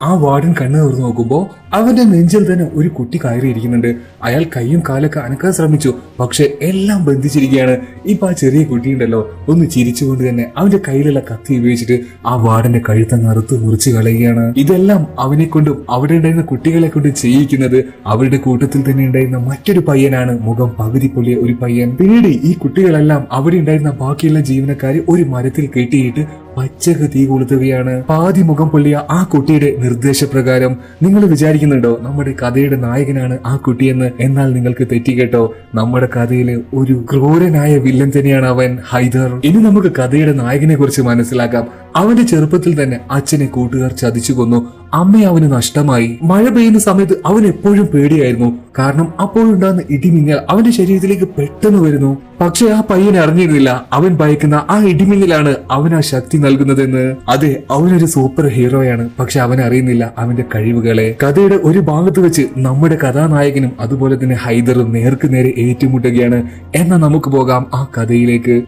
ആ വാർഡൻ കണ്ണു തുറന്നു നോക്കുമ്പോ അവന്റെ നെഞ്ചിൽ തന്നെ ഒരു കുട്ടി കയറിയിരിക്കുന്നുണ്ട്. അയാൾ കൈയും കാലൊക്കെ അനക്കാൻ ശ്രമിച്ചു, പക്ഷെ എല്ലാം ബന്ധിച്ചിരിക്കുകയാണ്. ഇപ്പൊ ആ ചെറിയ കുട്ടിയുണ്ടല്ലോ ഒന്ന് ചിരിച്ചുകൊണ്ട് തന്നെ അവന്റെ കയ്യിലുള്ള കത്തി ഉപയോഗിച്ചിട്ട് ആ വാർഡന്റെ കഴുത്തങ്ങ് അറുത്ത് മുറിച്ച് കളയുകയാണ്. ഇതെല്ലാം അവനെ കൊണ്ടും അവിടെ ഉണ്ടായിരുന്ന കുട്ടികളെ കൊണ്ടും ചെയ്യിക്കുന്നത് അവരുടെ കൂട്ടത്തിൽ തന്നെ ഉണ്ടായിരുന്ന മറ്റൊരു പയ്യനാണ്, മുഖം പകുതി പൊള്ളിയ ഒരു പയ്യൻ. പിന്നീട് ഈ കുട്ടികളെല്ലാം അവിടെ ഉണ്ടായിരുന്ന ബാക്കിയുള്ള ജീവനക്കാരെ ഒരു മരത്തിൽ കെട്ടിയിട്ട് പച്ചക്ക് തീ കൊളുത്തുകയാണ്. പാതി മുഖം പൊള്ളിയ ആ കുട്ടിയുടെ നിർദ്ദേശപ്രകാരം നിങ്ങൾ വിചാരിക്കുന്നുണ്ടോ നമ്മുടെ കഥയുടെ നായകനാണ് ആ കുട്ടിയെന്ന്? എന്നാൽ നിങ്ങൾക്ക് തെറ്റിക്കേട്ടോ, നമ്മുടെ കഥയിലെ ഒരു ക്രൂരനായ വില്ലൻ തന്നെയാണ് അവൻ, ഹൈദർ. ഇനി നമുക്ക് കഥയുടെ നായകനെ കുറിച്ച് മനസ്സിലാക്കാം. അവന്റെ ചെറുപ്പത്തിൽ തന്നെ അച്ഛനെ കൂട്ടുകാർ ചതിച്ചു കൊന്നു, അമ്മയെ അവന് നഷ്ടമായി. മഴ പെയ്യുന്ന സമയത്ത് അവൻ എപ്പോഴും പേടിയായിരുന്നു, കാരണം അപ്പോഴുണ്ടാകുന്ന ഇടിമിന്നൽ അവന്റെ ശരീരത്തിലേക്ക് പെട്ടെന്ന് വരുന്നു. പക്ഷെ ആ പയ്യൻ അറിഞ്ഞിരുന്നില്ല അവൻ ഭയക്കുന്ന ആ ഇടിമിന്നലാണ് അവൻ ആ ശക്തി നൽകുന്നതെന്ന്. അതെ, അവനൊരു സൂപ്പർ ഹീറോയാണ്, പക്ഷെ അവൻ അറിയുന്നില്ല അവന്റെ കഴിവുകളെ. കഥയുടെ ഒരു ഭാഗത്ത് വെച്ച് നമ്മുടെ കഥാനായകനും അതുപോലെ തന്നെ ഹൈദറും നേർക്ക് നേരെ ഏറ്റുമുട്ടുകയാണ്. എന്നാൽ നമുക്ക് പോകാം ആ കഥയിലേക്ക്.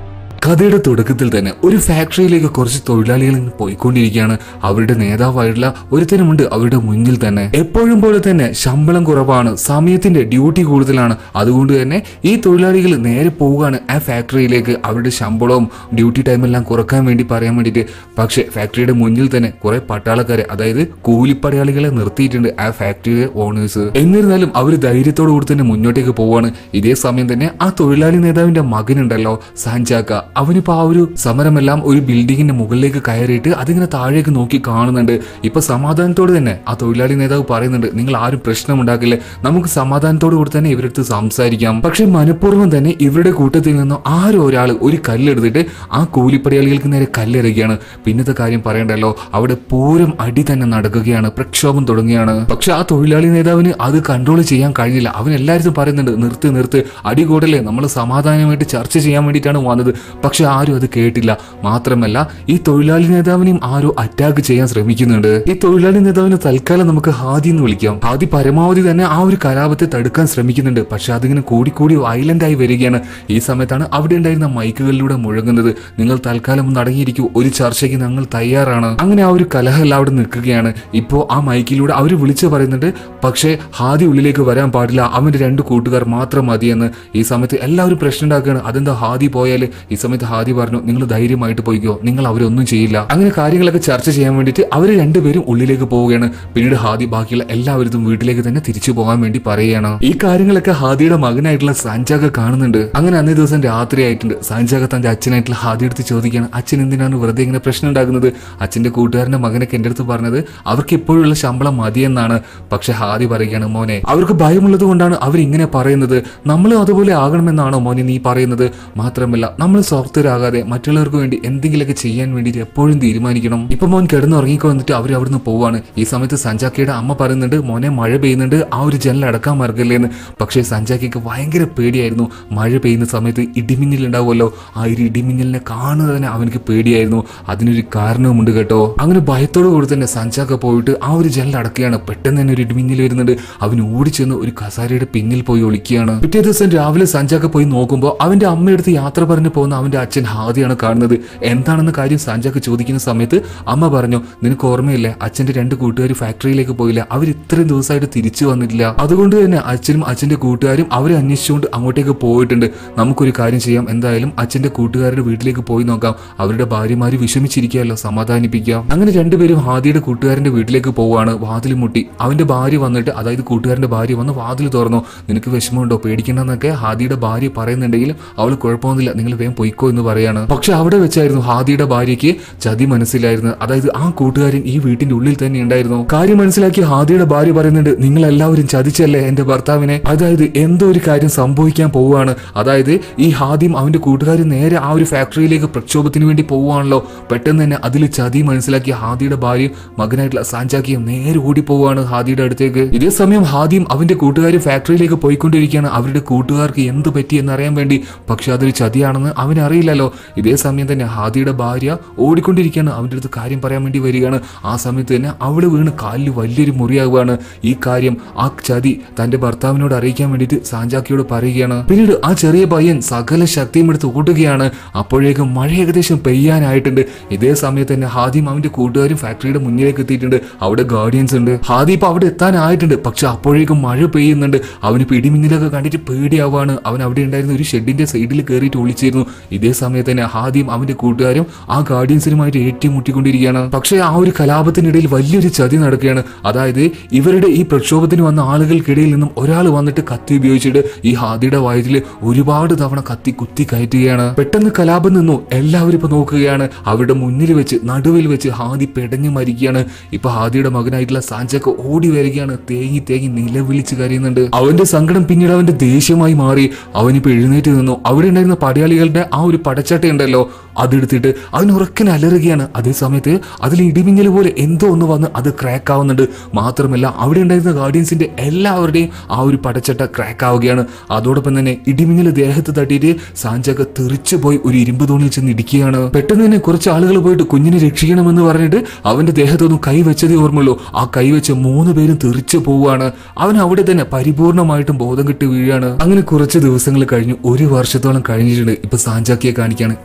കഥയുടെ തുടക്കത്തിൽ തന്നെ ഒരു ഫാക്ടറിയിലേക്ക് കുറച്ച് തൊഴിലാളികൾ പോയിക്കൊണ്ടിരിക്കുകയാണ്. അവരുടെ നേതാവായിട്ടുള്ള ഒരുത്തനുമുണ്ട് അവരുടെ മുന്നിൽ തന്നെ. എപ്പോഴും പോലെ തന്നെ ശമ്പളം കുറവാണ്, സമയത്തിന്റെ ഡ്യൂട്ടി കൂടുതലാണ്. അതുകൊണ്ട് തന്നെ ഈ തൊഴിലാളികൾ നേരെ പോവുകയാണ് ആ ഫാക്ടറിയിലേക്ക് അവരുടെ ശമ്പളവും ഡ്യൂട്ടി ടൈമെല്ലാം കുറക്കാൻ വേണ്ടി പറയാൻ വേണ്ടിയിട്ട്. പക്ഷെ ഫാക്ടറിയുടെ മുന്നിൽ തന്നെ കുറെ പട്ടാളക്കാരെ, അതായത് കൂലിപ്പടയാളികളെ നിർത്തിയിട്ടുണ്ട് ആ ഫാക്ടറിയിലെ ഓണേഴ്സ്. എന്നിരുന്നാലും അവർ ധൈര്യത്തോടു കൂടി തന്നെ മുന്നോട്ടേക്ക് പോവാണ്. ഇതേ സമയം തന്നെ ആ തൊഴിലാളി നേതാവിന്റെ മകനുണ്ടല്ലോ സാഞ്ചാക്ക, അവനിപ്പോ ആ ഒരു സമരമെല്ലാം ഒരു ബിൽഡിങ്ങിന്റെ മുകളിലേക്ക് കയറിയിട്ട് അതിങ്ങനെ താഴേക്ക് നോക്കി കാണുന്നുണ്ട്. ഇപ്പൊ സമാധാനത്തോട് തന്നെ ആ തൊഴിലാളി നേതാവ് പറയുന്നുണ്ട്, നിങ്ങൾ ആരും പ്രശ്നമുണ്ടാക്കില്ല, നമുക്ക് സമാധാനത്തോടു കൂടി തന്നെ ഇവരടുത്ത് സംസാരിക്കാം. പക്ഷെ മനഃപൂർവ്വം തന്നെ ഇവരുടെ കൂട്ടത്തിൽ നിന്നും ആരോ ഒരാൾ ഒരു കല്ലെടുത്തിട്ട് ആ കൂലിപ്പടയാളികൾക്ക് നേരെ കല്ലെറിയുകയാണ്. പിന്നത്തെ കാര്യം പറയണ്ടല്ലോ, അവിടെ പൂരം അടി തന്നെ നടക്കുകയാണ്, പ്രക്ഷോഭം തുടങ്ങുകയാണ്. പക്ഷെ ആ തൊഴിലാളി നേതാവിന് അത് കൺട്രോൾ ചെയ്യാൻ കഴിഞ്ഞില്ല. അവൻ എല്ലാവരും പറയുന്നുണ്ട്, നിർത്ത് അടി കൂടല്ലേ, നമ്മൾ സമാധാനമായിട്ട് ചർച്ച ചെയ്യാൻ വേണ്ടിയിട്ടാണ് വന്നത്. പക്ഷെ ആരും അത് കേട്ടില്ല. മാത്രമല്ല ഈ തൊഴിലാളി നേതാവിനെയും ആരോ അറ്റാക്ക് ചെയ്യാൻ ശ്രമിക്കുന്നുണ്ട്. ഈ തൊഴിലാളി നേതാവിനെ തൽക്കാലം നമുക്ക് ഹാദി എന്ന് വിളിക്കാം. ഹാദി പരമാവധി തന്നെ ആ ഒരു കലാപത്തെ തടുക്കാൻ ശ്രമിക്കുന്നുണ്ട്. പക്ഷെ അതിങ്ങനെ കൂടിക്കൂടി വയലന്റായി വരികയാണ്. ഈ സമയത്താണ് അവിടെ ഉണ്ടായിരുന്ന മൈക്കുകളിലൂടെ മുഴങ്ങുന്നത്, നിങ്ങൾ തൽക്കാലം ഒന്ന് അടങ്ങിയിരിക്കൂ, ഒരു ചർച്ചയ്ക്ക് ഞങ്ങൾ തയ്യാറാണ്. അങ്ങനെ ആ ഒരു കലഹം അവിടെ നിൽക്കുകയാണ്. ഇപ്പോ ആ മൈക്കിലൂടെ അവർ വിളിച്ചു പറയുന്നുണ്ട്, പക്ഷേ ഹാദി ഉള്ളിലേക്ക് വരാൻ പാടില്ല, അവന്റെ 2 കൂട്ടുകാർ മാത്രം മതിയെന്ന്. ഈ സമയത്ത് എല്ലാവരും പ്രശ്നം ഉണ്ടാക്കുകയാണ്. അതെന്താ ഹാദി പോയാല്? ഈ സമയത്ത് ഹാദി പറഞ്ഞു, നിങ്ങൾ ധൈര്യമായിട്ട് പോയിക്കോ, നിങ്ങൾ അവരൊന്നും ചെയ്യില്ല. അങ്ങനെ കാര്യങ്ങളൊക്കെ ചർച്ച ചെയ്യാൻ വേണ്ടിയിട്ട് അവർ രണ്ടുപേരും ഉള്ളിലേക്ക് പോവുകയാണ്. പിന്നീട് ഹാദി ബാക്കിയുള്ള എല്ലാവരും വീട്ടിലേക്ക് തന്നെ തിരിച്ചു പോകാൻ വേണ്ടി പറയുകയാണ്. ഈ കാര്യങ്ങളൊക്കെ ഹാദിയുടെ മകനായിട്ടുള്ള സാഞ്ചാക്ക കാണുന്നുണ്ട്. അങ്ങനെ അന്നേ ദിവസം രാത്രി ആയിട്ടുണ്ട്. സാഞ്ചാക്ക തന്റെ അച്ഛനായിട്ടുള്ള ഹാദി എടുത്ത് ചോദിക്കുകയാണ്, അച്ഛൻ എന്തിനാണ് വെറുതെ ഇങ്ങനെ പ്രശ്നം ഉണ്ടാക്കുന്നത്? അച്ഛന്റെ കൂട്ടുകാരന്റെ മകനൊക്കെ എന്റെ അടുത്ത് പറഞ്ഞത് അവർക്ക് ഇപ്പോഴുള്ള ശമ്പളം മതിയെന്നാണ്. പക്ഷെ ഹാദി പറയുകയാണ്, മോനെ അവർക്ക് ഭയമുള്ളത് കൊണ്ടാണ് അവരിങ്ങനെ പറയുന്നത്, നമ്മൾ അതുപോലെ ആകണമെന്നാണോ മോനെ നീ പറയുന്നത്? മാത്രമല്ല നമ്മൾ സ്വാർത്ഥരാകാതെ മറ്റുള്ളവർക്ക് വേണ്ടി എന്തെങ്കിലുമൊക്കെ ചെയ്യാൻ വേണ്ടിയിട്ട് എപ്പോഴും തീരുമാനിക്കണം. ഇപ്പൊ മോൻ കിടന്നുറങ്ങിക്കോ എന്നിട്ട് അവർ അവിടുന്ന് പോവാണ്. ഈ സമയത്ത് സഞ്ചാക്കയുടെ അമ്മ പറയുന്നുണ്ട്, മോനെ മഴ പെയ്യുന്നുണ്ട്, ആ ഒരു ജനൽ അടക്കാൻ മറക്കല്ലേന്ന്. പക്ഷേ സഞ്ചാക്കയ്ക്ക് ഭയങ്കര പേടിയായിരുന്നു. മഴ പെയ്യുന്ന സമയത്ത് ഇടിമിന്നൽ ഉണ്ടാവുമല്ലോ, ആ ഒരു ഇടിമിന്നലിനെ കാണുന്നത് തന്നെ അവനക്ക് പേടിയായിരുന്നു. അതിനൊരു കാരണവുമുണ്ട് കേട്ടോ. അങ്ങനെ ഭയത്തോടു കൂടി തന്നെ സഞ്ചാക്ക പോയിട്ട് ആ ഒരു ജനൽ അടക്കുകയാണ്. പെട്ടെന്ന് തന്നെ ഒരു ഇടിമിന്നൽ വരുന്നുണ്ട്. അവൻ ഓടിച്ചെന്ന് ഒരു കസാരയുടെ പിന്നിൽ പോയി ഒളിക്കുകയാണ്. പിറ്റേ ദിവസം രാവിലെ സഞ്ചാക്ക പോയി നോക്കുമ്പോൾ അവന്റെ അമ്മയെടുത്ത് യാത്ര പറഞ്ഞു പോകുന്ന അവന്റെ അച്ഛൻ ഹാദിയാണ് കാണുന്നത്. എന്താണെന്ന കാര്യം സാഞ്ചാക്ക് ചോദിക്കുന്ന സമയത്ത് അമ്മ പറഞ്ഞു, നിനക്ക് ഓർമ്മയില്ലേ അച്ഛന്റെ 2 കൂട്ടുകാർ ഫാക്ടറിയിലേക്ക് പോയില്ല, അവർ ഇത്രയും ദിവസമായിട്ട് തിരിച്ചു വന്നിട്ടില്ല. അതുകൊണ്ട് തന്നെ അച്ഛനും അച്ഛന്റെ കൂട്ടുകാരും അവരെ അന്വേഷിച്ചുകൊണ്ട് അങ്ങോട്ടേക്ക് പോയിട്ടുണ്ട്. നമുക്കൊരു കാര്യം ചെയ്യാം, എന്തായാലും അച്ഛന്റെ കൂട്ടുകാരുടെ വീട്ടിലേക്ക് പോയി നോക്കാം, അവരുടെ ഭാര്യമാര് വിഷമിച്ചിരിക്കുകയല്ലോ, സമാധാനിപ്പിക്കാം. അങ്ങനെ രണ്ടുപേരും ഹാദിയുടെ കൂട്ടുകാരന്റെ വീട്ടിലേക്ക് പോവാണ്. വാതിൽ മുട്ടി അവന്റെ ഭാര്യ വന്നിട്ട്, അതായത് കൂട്ടുകാരന്റെ ഭാര്യ വന്ന് വാതിൽ തുറന്നു. നിനക്ക് വിഷമമുണ്ടോ, പേടിക്കണ്ടെന്നൊക്കെ ഹാദിയുടെ ഭാര്യ പറയുന്നുണ്ടെങ്കിലും അവൾ കുഴപ്പമൊന്നുമില്ല, നിങ്ങൾ വേഗം പൊയ്ക്കോ എന്ന് പറയാണ്. പക്ഷെ അവിടെ വെച്ചായിരുന്നു ഹാദിയുടെ ഭാര്യയ്ക്ക് ചതി മനസ്സിലായിരുന്നു. അതായത് ആ കൂട്ടുകാരൻ ഈ വീട്ടിന്റെ ഉള്ളിൽ തന്നെ ഉണ്ടായിരുന്നു. കാര്യം മനസ്സിലാക്കി ഹാദിയുടെ ഭാര്യ പറയുന്നുണ്ട്, നിങ്ങൾ എല്ലാവരും ചതിച്ചല്ലേ എന്റെ ഭർത്താവിനെ? അതായത് എന്തോ ഒരു കാര്യം സംഭവിക്കാൻ പോവുകയാണ്. അതായത് ഈ ഹാദിയും അവന്റെ കൂട്ടുകാരും നേരെ ആ ഒരു ഫാക്ടറിയിലേക്ക് പ്രക്ഷോഭത്തിന് വേണ്ടി പോവുകയാണല്ലോ. പെട്ടെന്ന് തന്നെ അതിൽ ചതി മനസ്സിലാക്കിയ ഹാദിയുടെ ഭാര്യയും മകനായിട്ടുള്ള സാഞ്ചാക്കിയും നേരെ ഓടി പോവുകയാണ് ഹാദിയുടെ അടുത്തേക്ക്. ഇതേ സമയം ഹാദിയും അവന്റെ കൂട്ടുകാരും ഫാക്ടറിയിലേക്ക് പോയിക്കൊണ്ടിരിക്കുകയാണ് അവരുടെ കൂട്ടുകാർക്ക് എന്ത് പറ്റി എന്നറിയാൻ വേണ്ടി. പക്ഷെ അതൊരു ചതിയാണെന്ന് അവൻ അറിയില്ലല്ലോ. ഇതേ സമയം തന്നെ ഹാദിയുടെ ഭാര്യ ഓടിക്കൊണ്ടിരിക്കുകയാണ്, അവൻ്റെ അടുത്ത് കാര്യം പറയാൻ വേണ്ടി വരികയാണ്. ആ സമയത്ത് തന്നെ അവള് വീണ് കാലിൽ വലിയൊരു മുറിയാവുകയാണ്. ഈ കാര്യം ആ ചതി തന്റെ ഭർത്താവിനോട് അറിയിക്കാൻ വേണ്ടിയിട്ട് സാഞ്ചാക്കിയോട് പറയുകയാണ്. പിന്നീട് ആ ചെറിയ പയ്യൻ സകല ശക്തിയും എടുത്ത് ഓടുകയാണ്. അപ്പോഴേക്കും മഴ ഏകദേശം പെയ്യാനായിട്ടുണ്ട്. ഇതേ സമയത്ത് തന്നെ ഹാദിയും അവന്റെ കൂട്ടുകാരും ഫാക്ടറിയുടെ മുന്നിലേക്ക് എത്തിയിട്ടുണ്ട്. അവിടെ ഗാർഡിയൻസ് ഉണ്ട്. ഹാദി ഇപ്പൊ അവിടെ എത്താനായിട്ടുണ്ട്. പക്ഷെ അപ്പോഴേക്കും മഴ പെയ്യുന്നുണ്ട്. അവന് പിടിമിന്നലൊക്കെ കണ്ടിട്ട് പേടിയാവാണ്. അവൻ അവിടെ ഉണ്ടായിരുന്ന ഒരു ഷെഡിന്റെ സൈഡിൽ കയറിയിട്ട് ഒളിച്ചിരുന്നു. ഇതേ സമയത്ത് തന്നെ ഹാദിയും അവന്റെ കൂട്ടുകാരും ആ ഗാർഡിയൻസിനുമായിട്ട് ഏറ്റുമുട്ടിക്കൊണ്ടിരിക്കുകയാണ്. പക്ഷേ ആ ഒരു കലാപത്തിനിടയിൽ വലിയൊരു ചതി നടക്കുകയാണ്. അതായത് ഇവരുടെ ഈ പ്രക്ഷോഭത്തിന് വന്ന ആളുകൾക്കിടയിൽ നിന്നും ഒരാൾ വന്നിട്ട് കത്തി ഉപയോഗിച്ചിട്ട് ഈ ഹാദിയുടെ വയറ്റിൽ ഒരുപാട് തവണ കത്തി കുത്തി കയറ്റുകയാണ്. പെട്ടെന്ന് കലാപം നിന്നു. എല്ലാവരും ഇപ്പൊ നോക്കുകയാണ്. അവരുടെ മുന്നിൽ വെച്ച് നടുവിൽ വെച്ച് ഹാദി പെടഞ്ഞു മരിക്കുകയാണ്. ഇപ്പൊ ഹാദിയുടെ മകനായിട്ടുള്ള സാഞ്ചാക്ക ഓടി വരികയാണ്. തേങ്ങി തേങ്ങി നിലവിളിച്ച് കരയുന്നുണ്ട്. അവന്റെ സങ്കടം പിന്നീട് അവന്റെ ദേഷ്യമായി മാറി. അവനിപ്പോ എഴുന്നേറ്റ് നിന്നു. അവിടെ ഉണ്ടായിരുന്ന പടയാളികളുടെ ആ ഒരു പടച്ചട്ട ഉണ്ടല്ലോ, അതെടുത്തിട്ട് അവൻ ഉറക്കൻ അലറുകയാണ്. അതേ സമയത്ത് അതിൽ ഇടിമിന്നൽ പോലെ എന്തോ ഒന്ന് വന്ന് അത് ക്രാക്ക് ആവുന്നുണ്ട്. മാത്രമല്ല അവിടെ ഉണ്ടായിരുന്ന ഗാർഡിയൻസിന്റെ എല്ലാവരുടെയും ആ ഒരു പടച്ചട്ട ക്രാക്ക് ആവുകയാണ്. അതോടൊപ്പം തന്നെ ഇടിമിന്നൽ ദേഹത്ത് തട്ടിയിട്ട് സാഞ്ചാക്ക തെറിച്ചു പോയി ഒരു ഇരുമ്പ് തോണിയിൽ ചെന്ന് ഇടിക്കുകയാണ്. പെട്ടെന്ന് തന്നെ കുറച്ച് ആളുകൾ പോയിട്ട് കുഞ്ഞിനെ രക്ഷിക്കണമെന്ന് പറഞ്ഞിട്ട് അവന്റെ ദേഹത്തൊന്നും കൈ വെച്ചതേ ഓർമ്മയുള്ളൂ. ആ കൈ വെച്ച് 3 പേരും തെറിച്ചു പോവുകയാണ്. അവൻ അവിടെ തന്നെ പരിപൂർണമായിട്ടും ബോധം കെട്ടി വീഴാണ്. അങ്ങനെ കുറച്ച് ദിവസങ്ങൾ കഴിഞ്ഞു. 1 വർഷത്തോളം കഴിഞ്ഞിട്ടുണ്ട്. ഇപ്പൊ സാഞ്ചാക്കിയെ കാണിക്കാണ്.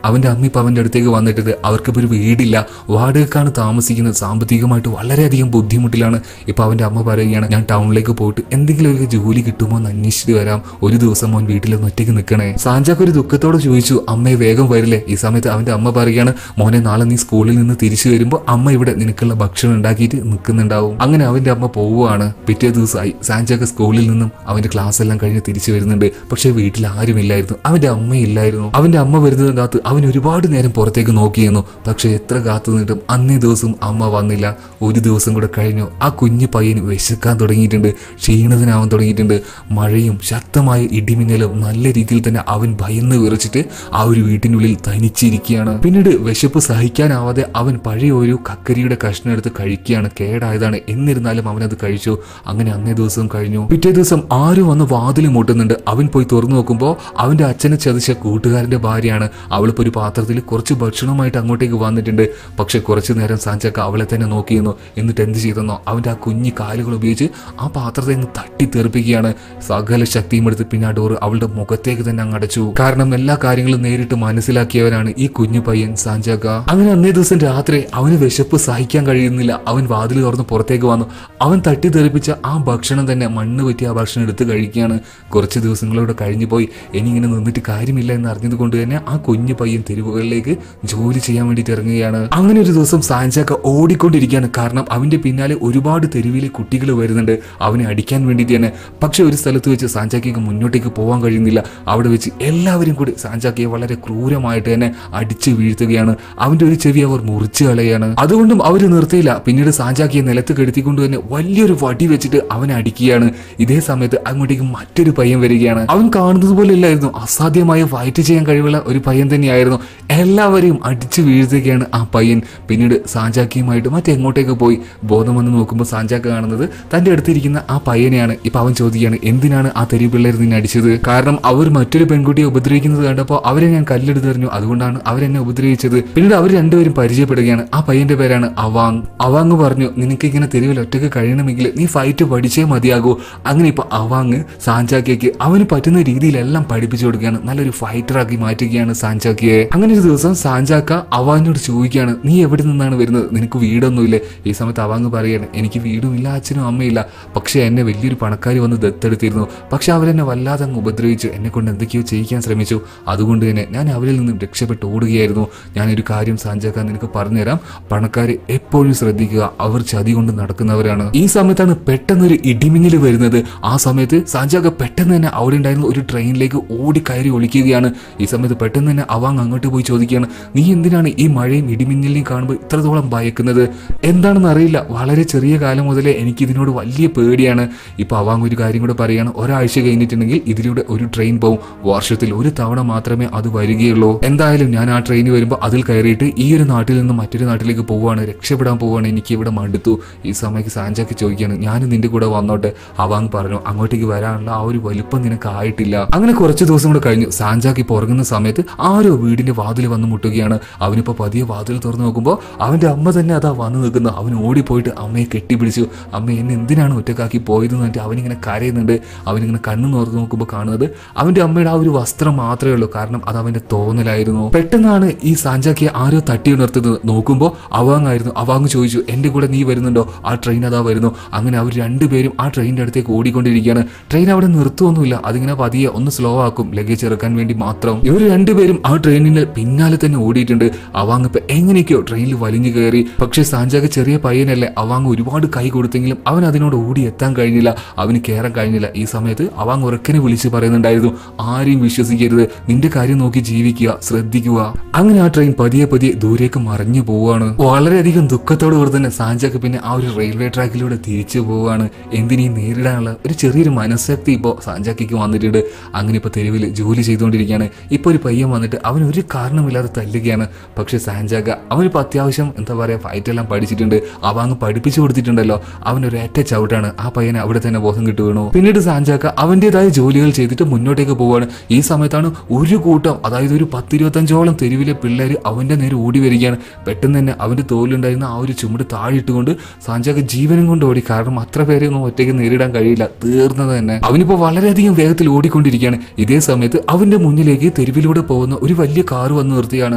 അവന്റെ അമ്മ ഇപ്പൊ അവന്റെ അടുത്തേക്ക് വന്നിട്ടുണ്ട്. അവർക്കിപ്പോ ഒരു വീടില്ല, വാടകക്കാണ് താമസിക്കുന്നത്. സാമ്പത്തികമായിട്ട് വളരെയധികം ബുദ്ധിമുട്ടിലാണ്. ഇപ്പൊ അവന്റെ അമ്മ പറയുകയാണ്, ഞാൻ ടൗണിലേക്ക് പോയിട്ട് എന്തെങ്കിലും ഒരു ജോലി കിട്ടുമോ എന്ന് അന്വേഷിച്ചിട്ട് വരാം. ഒരു ദിവസം മോൻ വീട്ടിലൊന്ന് ഒറ്റയ്ക്ക് നിൽക്കണേ. സാഞ്ചാക്ക് ഒരു ദുഃഖത്തോടെ ചോദിച്ചു, അമ്മയെ വേഗം വരില്ലേ? ഈ സമയത്ത് അവന്റെ അമ്മ പറയുകയാണ്, മോനെ നാളെ നീ സ്കൂളിൽ നിന്ന് തിരിച്ചു വരുമ്പോൾ അമ്മ ഇവിടെ നിനക്കുള്ള ഭക്ഷണം ഉണ്ടാക്കിയിട്ട് നിൽക്കുന്നുണ്ടാവും. അങ്ങനെ അവന്റെ അമ്മ പോവുകയാണ്. പിറ്റേ ദിവസമായി സാഞ്ചാക്ക് സ്കൂളിൽ നിന്നും അവന്റെ ക്ലാസ് എല്ലാം കഴിഞ്ഞ് തിരിച്ചു വരുന്നുണ്ട്. പക്ഷെ വീട്ടിൽ ആരുമില്ലായിരുന്നു. അവന്റെ അമ്മയില്ലായിരുന്നു. അവന്റെ അമ്മ വരുന്നത് കാത്ത് അവൻ ഒരുപാട് നേരം പുറത്തേക്ക് നോക്കിയിരുന്നു. പക്ഷെ എത്ര കാത്തു നിന്നിട്ടും അന്നേ ദിവസം അമ്മ വന്നില്ല. ഒരു ദിവസം കൂടെ കഴിഞ്ഞു. ആ കുഞ്ഞു പയ്യന് വിശക്കാൻ തുടങ്ങിയിട്ടുണ്ട്, ക്ഷീണിതനാവാൻ തുടങ്ങിയിട്ടുണ്ട്. മഴയും ശക്തമായ ഇടിമിന്നലും നല്ല രീതിയിൽ തന്നെ അവൻ ഭയന്ന് വിറച്ചിട്ട് ആ ഒരു വീട്ടിനുള്ളിൽ തനിച്ചിരിക്കുകയാണ്. പിന്നീട് വിശപ്പ് സഹിക്കാനാവാതെ അവൻ പഴയ ഒരു കക്കരിയുടെ കഷ്ണം എടുത്ത് കഴിക്കുകയാണ്. കേടായതാണ്, എന്നിരുന്നാലും അവനത് കഴിച്ചു. അങ്ങനെ അന്നേ ദിവസം കഴിഞ്ഞു. പിറ്റേ ദിവസം ആരും വന്ന് വാതിൽ മുട്ടുന്നുണ്ട്. അവൻ പോയി തുറന്നു നോക്കുമ്പോൾ അവന്റെ അച്ഛനെ ചതിച്ച കൂട്ടുകാരന്റെ ഭാര്യയാണ്. അവളിപ്പോ ഒരു പാത്രത്തിൽ കുറച്ച് ഭക്ഷണമായിട്ട് അങ്ങോട്ടേക്ക് വന്നിട്ടുണ്ട്. പക്ഷെ കുറച്ചു നേരം സാഞ്ചാക്ക അവളെ തന്നെ നോക്കിയിരുന്നു. എന്നിട്ട് എന്ത് ചെയ്തെന്നോ, അവന്റെ ആ കുഞ്ഞി കാലുകൾ ഉപയോഗിച്ച് ആ പാത്രത്തിൽ നിന്ന് തട്ടി തെറിപ്പിക്കുകയാണ്. സകല ശക്തിയും എടുത്ത് പിന്നെ ആ ഡോറ് അവളുടെ മുഖത്തേക്ക് തന്നെ അങ്ങ് അടച്ചു. കാരണം എല്ലാ കാര്യങ്ങളും നേരിട്ട് മനസ്സിലാക്കിയവരാണ് ഈ കുഞ്ഞു പയ്യൻ സാഞ്ചാക്ക. അങ്ങനെ അന്നേ ദിവസം രാത്രി അവന് വിശപ്പ് സഹിക്കാൻ കഴിയുന്നില്ല. അവൻ വാതിൽ തുറന്ന് പുറത്തേക്ക് വന്നു. അവൻ തട്ടി തെറിപ്പിച്ച ആ ഭക്ഷണം തന്നെ മണ്ണ് പറ്റി ആ ഭക്ഷണം എടുത്ത് കഴിക്കുകയാണ്. കുറച്ച് ദിവസങ്ങളോടെ കഴിഞ്ഞു പോയി. ഇനി ഇങ്ങനെ നിന്നിട്ട് കാര്യമില്ല എന്ന് അറിഞ്ഞത് കൊണ്ട് തന്നെ ആ കുഞ്ഞു പയ്യൻ തെരുവുകളിലേക്ക് ജോലി ചെയ്യാൻ വേണ്ടിയിട്ട് ഇറങ്ങുകയാണ്. അങ്ങനെ ഒരു ദിവസം സാഞ്ചാക്ക ഓടിക്കൊണ്ടിരിക്കുകയാണ്. കാരണം അവന്റെ പിന്നാലെ ഒരുപാട് തെരുവിലെ കുട്ടികൾ വരുന്നുണ്ട് അവനെ അടിക്കാൻ വേണ്ടിയിട്ട് തന്നെ. പക്ഷെ ഒരു സ്ഥലത്ത് വെച്ച് സാഞ്ചാക്കയ്ക്ക് മുന്നോട്ടേക്ക് പോകാൻ കഴിയുന്നില്ല. അവിടെ വെച്ച് എല്ലാവരും കൂടി സാഞ്ചാക്കയെ വളരെ ക്രൂരമായിട്ട് തന്നെ അടിച്ചു വീഴ്ത്തുകയാണ്. അവന്റെ ഒരു ചെവി അവർ മുറിച്ചു കളയാണ്. അതുകൊണ്ടും അവർ നിർത്തിയില്ല. പിന്നീട് സാഞ്ചാക്കയെ നിലത്ത് കെടുത്തിക്കൊണ്ട് തന്നെ വലിയൊരു വടി വെച്ചിട്ട് അവനെ അടിക്കുകയാണ്. ഇതേ സമയത്ത് അങ്ങോട്ടേക്ക് മറ്റൊരു പയ്യൻ വരികയാണ്. അവൻ കാണുന്നത് പോലെ ഇല്ലായിരുന്നു. അസാധ്യമായ ഫൈറ്റ് ചെയ്യാൻ കഴിവുള്ള ഒരു പയ്യൻ തന്നെയായിരുന്നു. എല്ലാവരെയും അടിച്ചു വീഴ്ത്തുകയാണ് ആ പയ്യൻ. പിന്നീട് സാഞ്ചാക്കിയുമായിട്ട് മറ്റെങ്ങോട്ടേക്ക് പോയി. ബോധം വന്ന് നോക്കുമ്പോൾ സാഞ്ചാക്ക കാണുന്നത് തന്റെ അടുത്തിരിക്കുന്ന ആ പയ്യനെയാണ്. ഇപ്പൊ അവൻ ചോദിക്കുകയാണ്, എന്തിനാണ് ആ തെരുവ് പിള്ളേർ നിന്നെ അടിച്ചത്? കാരണം അവർ മറ്റൊരു പെൺകുട്ടിയെ ഉപദ്രവിക്കുന്നത് കണ്ടപ്പോൾ അവരെ ഞാൻ കല്ലെടുത്തെറിഞ്ഞു, അതുകൊണ്ടാണ് അവരെന്നെ ഉപദ്രവിച്ചത്. പിന്നീട് അവർ രണ്ടുപേരും പരിചയപ്പെടുകയാണ്. ആ പയ്യന്റെ പേരാണ് അവാങ്. അവാങ് പറഞ്ഞു, നിനക്ക് ഇങ്ങനെ തെരുവിൽ ഒറ്റയ്ക്ക് കഴിയണമെങ്കിൽ നീ ഫൈറ്റ് പഠിച്ചേ മതിയാകൂ. അങ്ങനെ ഇപ്പൊ അവാങ് സാഞ്ചാക്കയ്ക്ക് അവന് പറ്റുന്ന രീതിയിലെല്ലാം പഠിപ്പിച്ചു കൊടുക്കുകയാണ്. നല്ലൊരു ഫൈറ്ററാക്കി മാറ്റുകയാണ് സാഞ്ചാക്കയെ. അങ്ങനെ ഒരു ദിവസം സാഞ്ചാക്ക അവാങ്ങിനോട് ചോദിക്കുകയാണ്, നീ എവിടെ നിന്നാണ് വരുന്നത്? നിനക്ക് വീടൊന്നുമില്ലേ? ഈ സമയത്ത് അവാങ് പറയുകയാണ്, എനിക്ക് വീടുമില്ല, അച്ഛനും അമ്മയില്ല. പക്ഷെ എന്നെ വലിയൊരു പണക്കാരി വന്ന് ദത്തെടുത്തിരുന്നു. പക്ഷെ അവരെന്നെ വല്ലാതെ അങ്ങ് ഉപദ്രവിച്ചു. എന്നെ കൊണ്ട് എന്തൊക്കെയോ ചെയ്യിക്കാൻ ശ്രമിച്ചു. അതുകൊണ്ട് തന്നെ ഞാൻ അവരിൽ നിന്നും രക്ഷപ്പെട്ട് ഓടുകയായിരുന്നു. ഞാനൊരു കാര്യം സാഞ്ചാക്ക നിനക്ക് പറഞ്ഞുതരാം. പണക്കാരെ എപ്പോഴും ശ്രദ്ധിക്കുക, അവർ ചതി കൊണ്ട് നടക്കുന്നവരാണ്. ഈ സമയത്താണ് പെട്ടെന്നൊരു ഇടിമിന്നൽ വരുന്നത്. ആ സമയത്ത് സാഞ്ചാക്ക പെട്ടെന്ന് തന്നെ അവിടെ ഉണ്ടായിരുന്ന ഒരു ട്രെയിനിലേക്ക് ഓടി കയറി ഒളിക്കുകയാണ്. ഈ സമയത്ത് പെട്ടെന്ന് തന്നെ അവാങ് അങ്ങോട്ട് പോയി ചോദിക്കുകയാണ്, നീ എന്തിനാണ് ഈ മഴയും ഇടിമിന്നലിനെയും കാണുമ്പോൾ ഇത്രത്തോളം ഭയക്കുന്നത്? എന്താണെന്ന് അറിയില്ല, വളരെ ചെറിയ കാലം മുതലേ എനിക്ക് ഇതിനോട് വലിയ പേടിയാണ്. ഇപ്പൊ അവാങ് ഒരു കാര്യം കൂടെ പറയാണ്, ഒരാഴ്ച കഴിഞ്ഞിട്ടുണ്ടെങ്കിൽ ഇതിലൂടെ ഒരു ട്രെയിൻ പോകും. വർഷത്തിൽ ഒരു തവണ മാത്രമേ അത് വരികയുള്ളൂ. എന്തായാലും ഞാൻ ആ ട്രെയിൻ വരുമ്പോൾ അതിൽ കയറിയിട്ട് ഈ ഒരു നാട്ടിൽ നിന്ന് മറ്റൊരു നാട്ടിലേക്ക് പോവുകയാണ്, രക്ഷപ്പെടാൻ പോവുകയാണ്. എനിക്ക് ഇവിടെ മടുത്തു. ഈ സമയത്ത് സാഞ്ചാക്ക് ചോദിക്കുകയാണ്, ഞാനും നിന്റെ കൂടെ വന്നോട്ടെ? അവാങ് പറഞ്ഞു, അങ്ങോട്ടേക്ക് വരാനുള്ള ആ ഒരു വലുപ്പം നിനക്ക് ആയിട്ടില്ല. അങ്ങനെ കുറച്ച് ദിവസം കൂടെ കഴിഞ്ഞു. സാഞ്ചാക്ക് ഇപ്പോൾ ഉറങ്ങുന്ന സമയത്ത് സമയത്ത് ആരോ വീടിന്റെ വാതിൽ വന്ന് മുട്ടുകയാണ്. അവനിപ്പോ പതിയെ വാതിൽ തുറന്നു നോക്കുമ്പോൾ അവന്റെ അമ്മ തന്നെ അതാ വന്ന് നിൽക്കുന്നു. അവൻ ഓടിപ്പോയിട്ട് അമ്മയെ കെട്ടിപ്പിടിച്ചു. അമ്മ എന്നെ എന്തിനാണ് ഒറ്റക്കാക്കി പോയതെന്ന് പറഞ്ഞിട്ട് അവനിങ്ങനെ കരയുന്നുണ്ട്. അവനിങ്ങനെ കണ്ണു നോർത്ത് നോക്കുമ്പോൾ കാണുന്നത് അവന്റെ അമ്മയുടെ ആ ഒരു വസ്ത്രം മാത്രമേ ഉള്ളൂ. കാരണം അത് അവന്റെ തോന്നലായിരുന്നു. പെട്ടെന്നാണ് ഈ സാഞ്ചാക്കിയെ ആരോ തട്ടി ഉണർത്തുന്നത്. നോക്കുമ്പോൾ അവാങ്ങായിരുന്നു. അവാങ് ചോദിച്ചു, എന്റെ കൂടെ നീ വരുന്നുണ്ടോ? ആ ട്രെയിൻ അതാ വരുന്നു. അങ്ങനെ അവർ രണ്ടുപേരും ആ ട്രെയിനിന്റെ അടുത്തേക്ക് ഓടിക്കൊണ്ടിരിക്കുകയാണ്. ട്രെയിൻ അവിടെ നിർത്തുമൊന്നുമില്ല. അതിങ്ങനെ പതിയെ ഒന്ന് സ്ലോ ആക്കും, ലഗേജ് ഇറക്കാൻ വേണ്ടി മാത്രം. ഇവർ രണ്ടുപേരും ആ ട്രെയിനിന്റെ പിന്നാലെ തന്നെ ഓടിയിട്ടുണ്ട്. അവാങ് ഇപ്പൊ എങ്ങനെയൊക്കെയോ ട്രെയിനിൽ വലിഞ്ഞു കയറി. പക്ഷെ സാഞ്ചാക്ക് ചെറിയ പയ്യനല്ലേ. അവാങ് ഒരുപാട് കൈ കൊടുത്തെങ്കിലും അവൻ അതിനോട് ഓടി എത്താൻ കഴിഞ്ഞില്ല. അവന് കയറാൻ കഴിഞ്ഞില്ല. ഈ സമയത്ത് അവാങ് ഉറക്കനെ വിളിച്ച് പറയുന്നുണ്ടായിരുന്നു, ആരെയും വിശ്വസിക്കരുത്, നിന്റെ കാര്യം നോക്കി ജീവിക്കുക, ശ്രദ്ധിക്കുക. അങ്ങനെ ആ ട്രെയിൻ പതിയെ പതിയെ ദൂരേക്ക് മറിഞ്ഞു പോവുകയാണ്. വളരെയധികം ദുഃഖത്തോടു കൂടി തന്നെ സാഞ്ചാക്ക് പിന്നെ ആ ഒരു റെയിൽവേ ട്രാക്കിലൂടെ തിരിച്ചു പോവുകയാണ്. എന്തിനീ നേരിടാനുള്ള ഒരു ചെറിയൊരു മനഃശക്തി ഇപ്പോൾ സാഞ്ചാക്കിക്ക് വന്നിട്ടുണ്ട്. അങ്ങനെ ഇപ്പോൾ തെരുവിൽ ജോലി ചെയ്തുകൊണ്ടിരിക്കുകയാണ്. ഇപ്പോൾ ഒരു പയ്യൻ വന്നിട്ട് അവൻ ഒരു കാരണമില്ലാതെ തല്ലുകയാണ്. പക്ഷെ സാഞ്ചാക്ക അവനിപ്പോൾ അത്യാവശ്യം എന്താ പറയുക ഫൈറ്റെല്ലാം പഠിച്ചിട്ടുണ്ട്. അവ അങ്ങ് പഠിപ്പിച്ചു കൊടുത്തിട്ടുണ്ടല്ലോ. അവനൊരു ഏറ്റ ചവിട്ടാണ് ആ പയ്യനെ അവിടെ തന്നെ ബോധം കിട്ടു വീണു. പിന്നീട് സാഞ്ചാക്ക അവൻ്റെതായ ജോലികൾ ചെയ്തിട്ട് മുന്നോട്ടേക്ക് പോവുകയാണ്. ഈ സമയത്താണ് ഒരു കൂട്ടം, അതായത് ഒരു 10-25ഓളം തെരുവിലെ പിള്ളേർ അവന്റെ നേരെ ഓടി വരികയാണ്. പെട്ടെന്ന് തന്നെ അവന്റെ തോലുണ്ടായിരുന്ന ആ ഒരു ചുമട് താഴിട്ടുകൊണ്ട് സാഞ്ചാക്ക ജീവനും കൊണ്ട് ഓടി. കാരണം അത്ര പേരെ ഒന്നും ഒറ്റയ്ക്ക് നേരിടാൻ കഴിയില്ല, തീർന്നത് തന്നെ. അവനിപ്പോൾ വളരെയധികം വേഗത്തിൽ ഓടിക്കൊണ്ടിരിക്കുകയാണ്. ഇതേ സമയത്ത് അവന്റെ മുന്നിലേക്ക് തെരുവിലൂടെ പോകുന്ന ഒരു വലിയ കാർ വന്ന് നിർത്തിയാണ്.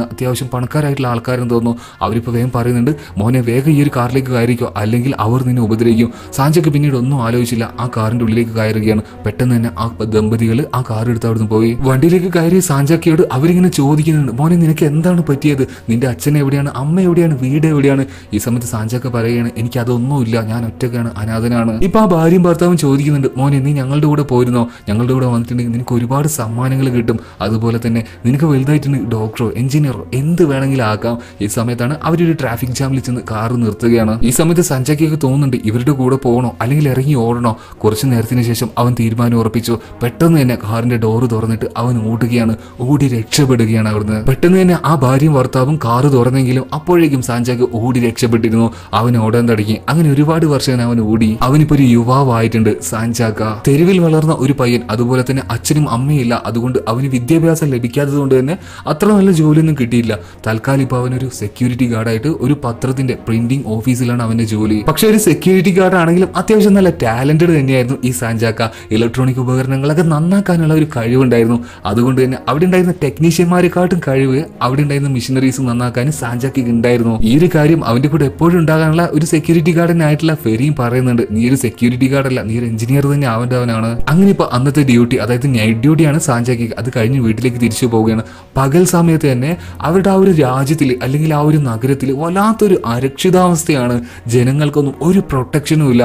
അത്യാവശ്യം പണക്കാരായിട്ടുള്ള ആൾക്കാരെന്ന് തോന്നുന്നു. അവരിപ്പോൾ വേഗം പറയുന്നുണ്ട്, മോനെ വേഗം ഈ ഒരു കാറിലേക്ക് കയറിക്കോ, അല്ലെങ്കിൽ അവർ നിന്നെ ഉപദ്രവിക്കും. സാഞ്ചാക്ക പിന്നീട് ഒന്നും ആലോചിച്ചില്ല, ആ കാറിന്റെ ഉള്ളിലേക്ക് കയറുകയാണ്. പെട്ടെന്ന് തന്നെ ആ ദമ്പതികൾ ആ കാർ എടുത്ത് അവിടുന്ന് പോയി. വണ്ടിയിലേക്ക് കയറി സാഞ്ചാക്കയോട് അവരിങ്ങനെ ചോദിക്കുന്നുണ്ട്, മോനെ നിനക്ക് എന്താണ് പറ്റിയത്? നിന്റെ അച്ഛൻ എവിടെയാണ്? അമ്മ എവിടെയാണ്? വീട് എവിടെയാണ്? ഈ സമയത്ത് സാഞ്ചാക്ക പറയുകയാണ്, എനിക്ക് അതൊന്നുമില്ല, ഞാൻ ഒറ്റക്കാണ്, അനാഥനാണ്. ഇപ്പൊ ആ ഭാര്യയും ഭർത്താവും ചോദിക്കുന്നുണ്ട്, മോനെ നീ ഞങ്ങളുടെ കൂടെ പോയിരുന്നോ? ഞങ്ങളുടെ കൂടെ വന്നിട്ടുണ്ടെങ്കിൽ നിനക്ക് ഒരുപാട് സമ്മാനങ്ങൾ കിട്ടും. അതുപോലെ തന്നെ നിനക്ക് വലുതായിട്ടുണ്ടെങ്കിൽ ഡോക്ടറോ എഞ്ചിനീയറോ എന്ത് വേണമെങ്കിലും ആക്കാം. ഈ സമയത്താണ് അവരൊരു ട്രാഫിക് ജാമിൽ ചെന്ന് കാർ നിർത്തുകയാണ്. ഈ സമയത്ത് സഞ്ചാക്കിയൊക്കെ തോന്നുന്നുണ്ട് ഇവരുടെ കൂടെ പോകണോ അല്ലെങ്കിൽ ഇറങ്ങി ഓടണോ. കുറച്ചു നേരത്തിന് ശേഷം അവൻ തീരുമാനം ഉറപ്പിച്ചു. പെട്ടെന്ന് തന്നെ കാറിന്റെ ഡോറ് തുറന്നിട്ട് അവൻ ഓടുകയാണ്. ഓടി രക്ഷപ്പെടുകയാണ് അവിടുന്ന്. പെട്ടെന്ന് തന്നെ ആ ഭാര്യയും ഭർത്താവും കാറ് തുറന്നെങ്കിലും അപ്പോഴേക്കും സാഞ്ചാക്ക് ഓടി രക്ഷപ്പെട്ടിരുന്നു. അവൻ ഓടാൻ തുടങ്ങി. അങ്ങനെ ഒരുപാട് വർഷം അവൻ ഓടി. അവനിപ്പോ ഒരു യുവാവായിട്ടുണ്ട് സാഞ്ചാക്ക. തെരുവിൽ വളർന്ന ഒരു പയ്യൻ, അതുപോലെ തന്നെ അച്ഛനും അമ്മയില്ല. അതുകൊണ്ട് അവന് വിദ്യാഭ്യാസം ലഭിക്കാത്തത് കൊണ്ട് തന്നെ അത്ര നല്ല ജോലിയൊന്നും കിട്ടിയില്ല. തൽക്കാലം ഇപ്പൊ അവനൊരു സെക്യൂരിറ്റി ഗാർഡായിട്ട് ഒരു പത്രത്തിന്റെ പ്രിന്റിംഗ് ഓഫീസിലാണ് അവന്റെ ജോലി. പക്ഷെ ഒരു സെക്യൂരിറ്റി ഗാർഡ് ആണെങ്കിലും അത്യാവശ്യം നല്ല ടാലന്റഡ് തന്നെയായിരുന്നു ഈ സാഞ്ചാക്ക. ഇലക്ട്രോണിക് ഉപകരണങ്ങളൊക്കെ നന്നാക്കാനുള്ള ഒരു കഴിവുണ്ടായിരുന്നു. അതുകൊണ്ട് തന്നെ അവിടെ ഉണ്ടായിരുന്ന ടെക്നീഷ്യന്മാരെക്കാട്ടും കഴിവ് അവിടെ ഉണ്ടായിരുന്ന മെഷീനറീസ് നന്നാക്കാനും സാഞ്ചാക്കിക്ക് ഉണ്ടായിരുന്നു. ഈ ഒരു കാര്യം അവന്റെ കൂടെ എപ്പോഴും ഉണ്ടാകാനുള്ള ഒരു സെക്യൂരിറ്റി ഗാർഡിനായിട്ടുള്ള ഫെരിയും പറയുന്നുണ്ട്, നീ ഒരു സെക്യൂരിറ്റി ഗാർഡ് അല്ല, നീ ഒരു എഞ്ചിനീയർ തന്നെ ആവേണ്ടവനാണ്. അങ്ങനെ ഇപ്പൊ അന്നത്തെ ഡ്യൂട്ടി, അതായത് നൈറ്റ് ഡ്യൂട്ടിയാണ് സാഞ്ചാക്കിക്ക്. അത് കഴിഞ്ഞ് വീട്ടിലേക്ക് തിരിച്ചു പോവുകയാണ്. പകൽ സമയത്ത് തന്നെ അവരുടെ ആ ഒരു രാജ്യത്തിൽ അല്ലെങ്കിൽ ആ ഒരു നഗരത്തിൽ വല്ലാത്തൊരു അരക്ഷിതാവസ്ഥയാണ്. ജനങ്ങൾക്കൊന്നും ഒരു പ്രൊട്ടക്ഷനും ഇല്ല.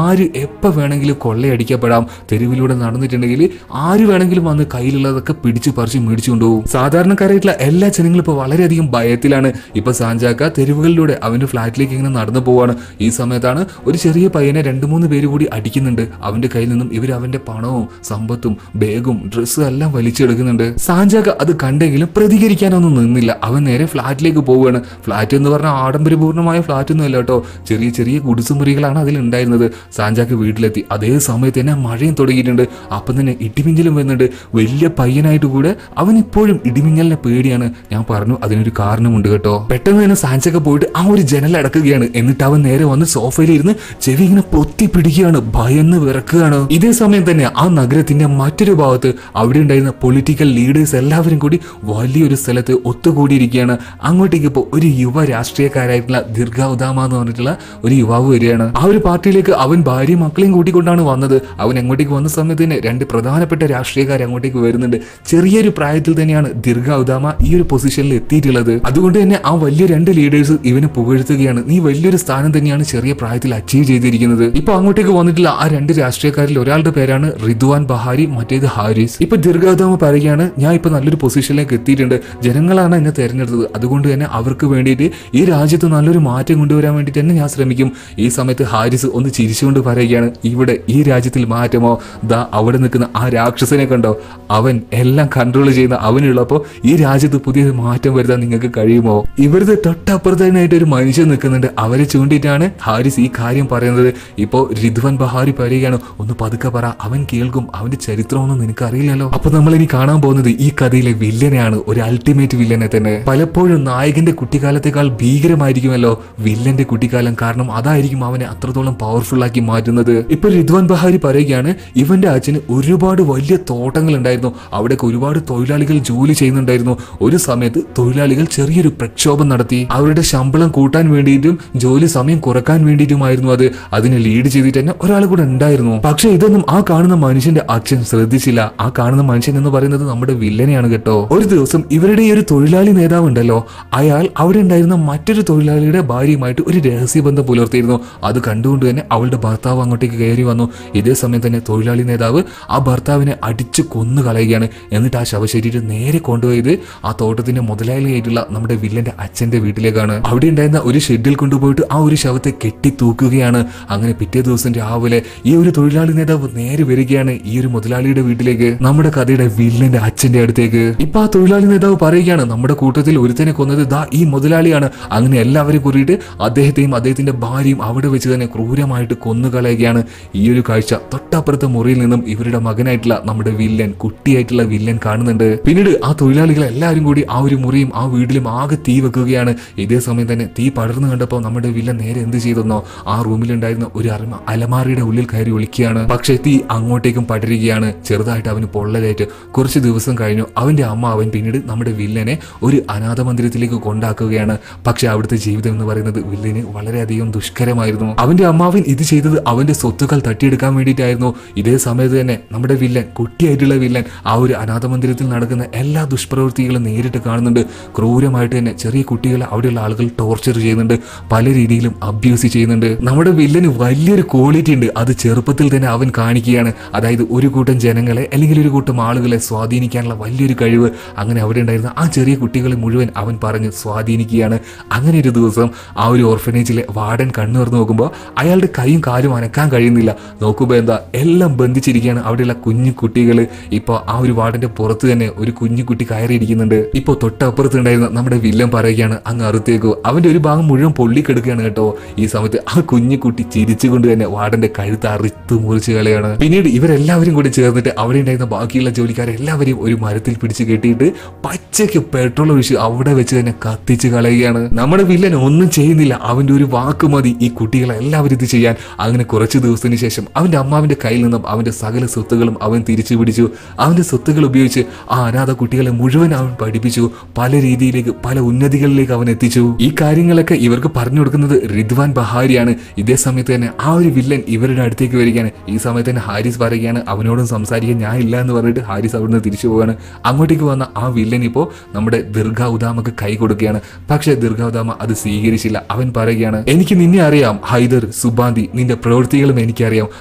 ആര് എപ്പോൾ വേണമെങ്കിലും കൊള്ളയടിക്കപ്പെടാം. തെരുവിലൂടെ നടന്നിട്ടുണ്ടെങ്കിൽ ആര് വേണമെങ്കിലും വന്ന് കയ്യിലുള്ളതൊക്കെ പിടിച്ചു പറിച്ച് മേടിച്ചു കൊണ്ടുപോകും. സാധാരണക്കാരായിട്ടുള്ള എല്ലാ ജനങ്ങളും ഇപ്പോൾ വളരെയധികം ഭയത്തിലാണ്. ഇപ്പൊ സാഞ്ചാക്ക തെരുവുകളിലൂടെ അവന്റെ ഫ്ലാറ്റിലേക്ക് ഇങ്ങനെ നടന്നു പോവാണ്. ഈ സമയത്താണ് ഒരു ചെറിയ പയ്യനെ 2-3 പേര് കൂടി അടിക്കുന്നുണ്ട്. അവന്റെ കയ്യിൽ നിന്നും ഇവർ അവന്റെ പണവും സമ്പത്തും ബാഗും ഡ്രസ്സും എല്ലാം വലിച്ചെടുക്കുന്നുണ്ട്. സാഞ്ചാക്ക അത് കണ്ടെങ്കിലും പ്രതികരിക്കാനൊന്നും നിന്നില്ല. അവൻ നേരെ ഫ്ലാറ്റിലേക്ക് പോവുകയാണ്. ഫ്ലാറ്റ് എന്ന് പറഞ്ഞാൽ ആഡംബരപൂർണ്ണമായ ഫ്ലാറ്റ് ഒന്നും അല്ല കേട്ടോ, ചെറിയ ചെറിയ കുടിസുമുറികളാണ് അതിൽ ഉണ്ടായിരുന്നത്. സാഞ്ചാക്ക് വീട്ടിലെത്തി. അതേ സമയത്ത് തന്നെ മഴയും തുടങ്ങിയിട്ടുണ്ട്. അപ്പം തന്നെ ഇടിമിന്നലും വരുന്നുണ്ട്. വലിയ പയ്യനായിട്ട് കൂടെ അവൻ ഇപ്പോഴും ഇടിമിന്നലിനെ പേടിയാണ്. ഞാൻ പറഞ്ഞു അതിനൊരു കാരണമുണ്ട് കേട്ടോ. പെട്ടെന്ന് തന്നെ സാഞ്ചാക്ക പോയിട്ട് ആ ഒരു ജനൽ അടക്കുകയാണ്. എന്നിട്ട് അവൻ നേരെ വന്ന് സോഫയിൽ ഇരുന്ന് ചെവി ഇങ്ങനെ പൊത്തി പിടിക്കുകയാണ്, ഭയന്ന് വിറക്കുകയാണ്. ഇതേ സമയം തന്നെ ആ നഗരത്തിന്റെ മറ്റൊരു ഭാഗത്ത് അവിടെ ഉണ്ടായിരുന്ന പൊളിറ്റിക്കൽ ലീഡേഴ്സ് എല്ലാവരും കൂടി വലിയൊരു സ്ഥലത്ത് ഒത്തുകൂടിയിരിക്കുകയാണ്. അങ്ങോട്ടേക്ക് ഇപ്പോൾ ഒരു യുവ രാഷ്ട്രീയക്കാരായിട്ടുള്ള ദീർഘാവതാമ എന്ന് പറഞ്ഞിട്ടുള്ള ഒരു യുവാവ് വരികയാണ്. ആ ഒരു പാർട്ടിയിലേക്ക് അവൻ ഭാര്യയും മക്കളെയും കൂട്ടിക്കൊണ്ടാണ് വന്നത്. അവൻ അങ്ങോട്ടേക്ക് വന്ന സമയത്ത് തന്നെ 2 പ്രധാനപ്പെട്ട രാഷ്ട്രീയക്കാർ അങ്ങോട്ടേക്ക് വരുന്നുണ്ട്. ചെറിയൊരു പ്രായത്തിൽ തന്നെയാണ് ദീർഘാവതാമ ഈ ഒരു പൊസിഷനിൽ എത്തിയിട്ടുള്ളത്. അതുകൊണ്ട് തന്നെ ആ വലിയ 2 ലീഡേഴ്സ് ഇവനെ പുകഴ്ത്തുകയാണ്. നീ വലിയൊരു സ്ഥാനം തന്നെയാണ് ചെറിയ പ്രായത്തിൽ അച്ചീവ് ചെയ്തിരിക്കുന്നത്. ഇപ്പൊ അങ്ങോട്ടേക്ക് വന്നിട്ടുള്ള ആ 2 രാഷ്ട്രീയക്കാരിൽ ഒരാളുടെ പേരാണ് റിദ്വാൻ ബഹാരി, മറ്റേത് ഹാരിസ്. ഇപ്പൊ ദീർഘാവതാമ പറയുകയാണ്, ഞാൻ ഇപ്പൊ നല്ലൊരു പൊസിഷനിലേക്ക് എത്തിയിട്ടുണ്ട്, ജനങ്ങളാണ് എന്നെ തെരഞ്ഞെടുത്തത്, അതുകൊണ്ട് തന്നെ അവർക്ക് വേണ്ടിയിട്ട് ഈ രാജ്യത്ത് നല്ലൊരു മാറ്റം കൊണ്ടുവരാൻ വേണ്ടിയിട്ട് തന്നെ ഞാൻ ശ്രമിക്കും. ഈ സമയത്ത് ഹാരിസ് ഒന്ന് ചിരിച്ചുകൊണ്ട് പറയുകയാണ്, ഇവിടെ ഈ രാജ്യത്തിൽ മാറ്റമോ? ദാ അവിടെ നിൽക്കുന്ന ആ രാക്ഷസനെ കണ്ടോ, അവൻ എല്ലാം കൺട്രോൾ ചെയ്യുന്ന അവനുള്ളപ്പോൾ ഈ രാജ്യത്ത് പുതിയ മാറ്റം വരുത്താൻ നിങ്ങൾക്ക് കഴിയുമോ? ഇവരുടെ തൊട്ടപ്പുറത്തായിട്ട് ഒരു മനുഷ്യൻ നിൽക്കുന്നുണ്ട്. അവരെ ചൂണ്ടിയിട്ടാണ് ഹാരിസ് ഈ കാര്യം പറയുന്നത്. ഇപ്പോ റിദ്വാൻ ബഹാരി പറയുകയാണ്, ഒന്ന് പതുക്കെ പറ, അവൻ കേൾക്കും, അവന്റെ ചരിത്രമൊന്നും നിനക്ക് അറിയില്ലല്ലോ. അപ്പൊ നമ്മൾ ഇനി കാണാൻ പോകുന്നത് ഈ കഥ കഥയിലെ വില്ലനെയാണ്, ഒരു അൾട്ടിമേറ്റ് വില്ലനെ തന്നെ. പലപ്പോഴും നായകന്റെ കുട്ടിക്കാലത്തെക്കാൾ ഭീകരമായിരിക്കുമല്ലോ വില്ലന്റെ കുട്ടിക്കാലം. കാരണം അതായിരിക്കും അവനെ അത്രത്തോളം പവർഫുൾ ആക്കി മാറ്റുന്നത്. ഇപ്പൊ റിദ്വാൻ ബഹാരി പറയുകയാണ്, ഇവന്റെ അച്ഛന് ഒരുപാട് വലിയ തോട്ടങ്ങൾ ഉണ്ടായിരുന്നു, അവിടേക്ക് ഒരുപാട് തൊഴിലാളികൾ ജോലി ചെയ്യുന്നുണ്ടായിരുന്നു. ഒരു സമയത്ത് തൊഴിലാളികൾ ചെറിയൊരു പ്രക്ഷോഭം നടത്തി. അവരുടെ ശമ്പളം കൂട്ടാൻ വേണ്ടിയിട്ടും ജോലി സമയം കുറക്കാൻ വേണ്ടിയിട്ടുമായിരുന്നു അത്. അതിനെ ലീഡ് ചെയ്തിട്ട് തന്നെ ഒരാൾ കൂടെ ഉണ്ടായിരുന്നു. പക്ഷെ ഇതൊന്നും ആ കാണുന്ന മനുഷ്യന്റെ അച്ഛൻ ശ്രദ്ധിച്ചില്ല. ആ കാണുന്ന മനുഷ്യൻ എന്ന് പറയുന്നത് നമ്മുടെ വില്ലനെയാണ് കേട്ടോ. ഒരു ദിവസം ഇവരുടെ ഈ ഒരു തൊഴിലാളി നേതാവ് ഉണ്ടല്ലോ, അയാൾ അവിടെ ഉണ്ടായിരുന്ന മറ്റൊരു തൊഴിലാളിയുടെ ഭാര്യയുമായിട്ട് ഒരു രഹസ്യബന്ധം പുലർത്തിയിരുന്നു. അത് കണ്ടുകൊണ്ട് തന്നെ അവളുടെ ഭർത്താവ് അങ്ങോട്ടേക്ക് കയറി വന്നു. ഇതേ സമയം തന്നെ തൊഴിലാളി നേതാവ് ആ ഭർത്താവിനെ അടിച്ചു കൊന്നു കളയുകയാണ്. എന്നിട്ട് ആ ശവശരീരം നേരെ കൊണ്ടുപോയത് ആ തോട്ടത്തിന്റെ മുതലാളിയായിട്ടുള്ള നമ്മുടെ വില്ലന്റെ അച്ഛന്റെ വീട്ടിലേക്കാണ്. അവിടെ ഉണ്ടായിരുന്ന ഒരു ഷെഡിൽ കൊണ്ടുപോയിട്ട് ആ ഒരു ശവത്തെ കെട്ടി തൂക്കുകയാണ്. അങ്ങനെ പിറ്റേ ദിവസം രാവിലെ ഈ ഒരു തൊഴിലാളി നേതാവ് നേരെ വരികയാണ് ഈ ഒരു മുതലാളിയുടെ വീട്ടിലേക്ക്, നമ്മുടെ കഥയുടെ വില്ലന്റെ അച്ഛന്റെ അടുത്തേക്ക്. ഇപ്പൊ ആ തൊഴിലാളി നേതാവ് പറയുകയാണ്, നമ്മുടെ കൂട്ടത്തിൽ ഒരുത്തനെ കൊന്നത് ദാ ഈ മുതലാളിയാണ്. അങ്ങനെ എല്ലാവരും കൂറിയിട്ട് അദ്ദേഹത്തെയും അദ്ദേഹത്തിന്റെ ഭാര്യയും അവിടെ വെച്ച് തന്നെ ക്രൂരമായിട്ട് കൊന്നുകളയുകയാണ്. ഈ ഒരു കാഴ്ച തൊട്ടപ്പുറത്തെ മുറിയിൽ നിന്നും ഇവരുടെ മകനായിട്ടുള്ള നമ്മുടെ വില്ലൻ, കുട്ടിയായിട്ടുള്ള വില്ലൻ കാണുന്നുണ്ട്. പിന്നീട് ആ തൊഴിലാളികൾ എല്ലാവരും കൂടി ആ ഒരു മുറിയും ആ വീട്ടിലും ആകെ തീ വെക്കുകയാണ്. ഇതേ സമയം തന്നെ തീ പടർന്നു കണ്ടപ്പോൾ നമ്മുടെ വില്ലൻ നേരെ എന്ത് ചെയ്തെന്നോ, ആ റൂമിലുണ്ടായിരുന്ന ഒരു അലമാരയുടെ ഉള്ളിൽ കയറി ഒളിക്കുകയാണ്. പക്ഷേ തീ അങ്ങോട്ടേക്കും പടരുകയാണ്. ചെറുതായിട്ട് അവന് പൊള്ളലേറ്റ്. കുറച്ച് ദിവസം കഴിഞ്ഞു അവന്റെ അമ്മാവൻ പിന്നീട് നമ്മുടെ വില്ലനെ ഒരു അനാഥ മന്ദിരത്തിലേക്ക് കൊണ്ടാക്കുകയാണ്. പക്ഷെ അവിടുത്തെ ജീവിതം എന്ന് പറയുന്നത് വില്ലന് വളരെയധികം ദുഷ്കരമായിരുന്നു. അവന്റെ അമ്മാവൻ ഇത് ചെയ്തത് അവന്റെ സ്വത്തുക്കൾ തട്ടിയെടുക്കാൻ വേണ്ടിയിട്ടായിരുന്നു. ഇതേ സമയത്ത് തന്നെ നമ്മുടെ വില്ലൻ, കുട്ടിയായിട്ടുള്ള വില്ലൻ, ആ ഒരു അനാഥ മന്ദിരത്തിൽ നടക്കുന്ന എല്ലാ ദുഷ്പ്രവൃത്തികളും നേരിട്ട് കാണുന്നുണ്ട്. ക്രൂരമായിട്ട് തന്നെ ചെറിയ കുട്ടികളെ അവിടെയുള്ള ആളുകൾ ടോർച്ചർ ചെയ്യുന്നുണ്ട്, പല രീതിയിലും അബ്യൂസ് ചെയ്യുന്നുണ്ട്. നമ്മുടെ വില്ലന് വലിയൊരു ക്വാളിറ്റി ഉണ്ട്, അത് ചെറുപ്പത്തിൽ തന്നെ അവൻ കാണിക്കുകയാണ്. അതായത് ഒരു കൂട്ടം ജനങ്ങളെ അല്ലെങ്കിൽ ഒരു കൂട്ടം ആളുകളെ സ്വാധീനിക്കാനുള്ള വലിയൊരു കഴിവ്. അങ്ങനെ അവിടെ ഉണ്ടായിരുന്ന ആ ചെറിയ കുട്ടികളെ മുഴുവൻ അവൻ പറഞ്ഞ് സ്വാധീനിക്കുകയാണ്. അങ്ങനെ ഒരു ദിവസം ആ ഒരു ഓർഫനേജിലെ വാർഡൻ കണ്ണു തുറന്ന് നോക്കുമ്പോൾ അയാളുടെ കൈയും കാലും അനക്കാൻ കഴിയുന്നില്ല. നോക്കുമ്പോൾ എന്താ, എല്ലാം ബന്ധിച്ചിരിക്കുകയാണ് അവിടെയുള്ള കുഞ്ഞു കുട്ടികൾ. ഇപ്പോൾ ആ ഒരു വാർഡന്റെ പുറത്ത് തന്നെ ഒരു കുഞ്ഞു കുട്ടി കയറിയിരിക്കുന്നുണ്ട്. ഇപ്പോൾ തൊട്ടപ്പുറത്ത് ഉണ്ടായിരുന്ന നമ്മുടെ വില്ലൻ പറയുകയാണ്, അങ്ങ് അറുത്തേക്കോ. അവന്റെ ഒരു ഭാഗം മുഴുവൻ പൊള്ളിക്കെടുക്കുകയാണ് കേട്ടോ. ഈ സമയത്ത് ആ കുഞ്ഞു കുട്ടി ചിരിച്ചുകൊണ്ട് തന്നെ വാർഡന്റെ കഴുത്ത് അറുത്ത് മുറിച്ച് കളയാണ്. പിന്നീട് ഇവരെല്ലാവരും കൂടി ചേർന്നിട്ട് അവിടെ ഉണ്ടായിരുന്ന ബാക്കിയുള്ള ജോലിക്കാരെ എല്ലാവരെയും ഒരു മരത്തിൽ പിടിച്ച് കെട്ടിയിട്ട് പച്ചയ്ക്ക് പെട്രോൾ ഒഴിച്ച് അവിടെ വെച്ച് തന്നെ കത്തിച്ച് കളയുകയാണ്. നമ്മുടെ വില്ലൻ ഒന്നും ചെയ്യുന്നില്ല, അവന്റെ ഒരു വാക്ക് മതി ഈ കുട്ടികളെ എല്ലാവരും ഇത് ചെയ്യാൻ. അങ്ങനെ കുറച്ച് ദിവസത്തിന് ശേഷം അവന്റെ അമ്മാവിന്റെ കയ്യിൽ നിന്നും അവന്റെ സകല സ്വത്തുകളും അവൻ തിരിച്ചു പിടിച്ചു. അവന്റെ സ്വത്തുകൾ ഉപയോഗിച്ച് ആ അനാഥ കുട്ടികളെ മുഴുവൻ അവൻ പഠിപ്പിച്ചു. പല രീതിയിലേക്ക്, പല ഉന്നതികളിലേക്ക് അവൻ എത്തിച്ചു. ഈ കാര്യങ്ങളൊക്കെ ഇവർക്ക് പറഞ്ഞു കൊടുക്കുന്നത് റിദ്വാൻ ബഹാരിയാണ്. ഇതേ സമയത്ത് തന്നെ ആ ഒരു വില്ലൻ ഇവരുടെ അടുത്തേക്ക് വരികയാണ്. ഈ സമയത്ത് തന്നെ ഹാരിസ് പറയുകയാണ്, അവനോടും സംസാരിക്കാൻ ഞാൻ ഇല്ല എന്ന് പറഞ്ഞിട്ട് ഹാരിസ് അവിടുന്ന് തിരിച്ചു പോവാണ്. അങ്ങോട്ടേക്ക് വന്ന ആ വില്ലൻ ഇപ്പോൾ നമ്മുടെ ദീർഘ ഉദാമക്ക് കൈ കൊടുക്കുകയാണ്. പക്ഷെ ദീർഘ ഉദാമ അത് സ്വീകരിച്ചില്ല. അവൻ പറയുകയാണ്, എനിക്ക് നിന്നെ അറിയാം ഹൈദർ സുബാന്തി, നിന്റെ പ്രവൃത്തികളും എനിക്കറിയാം,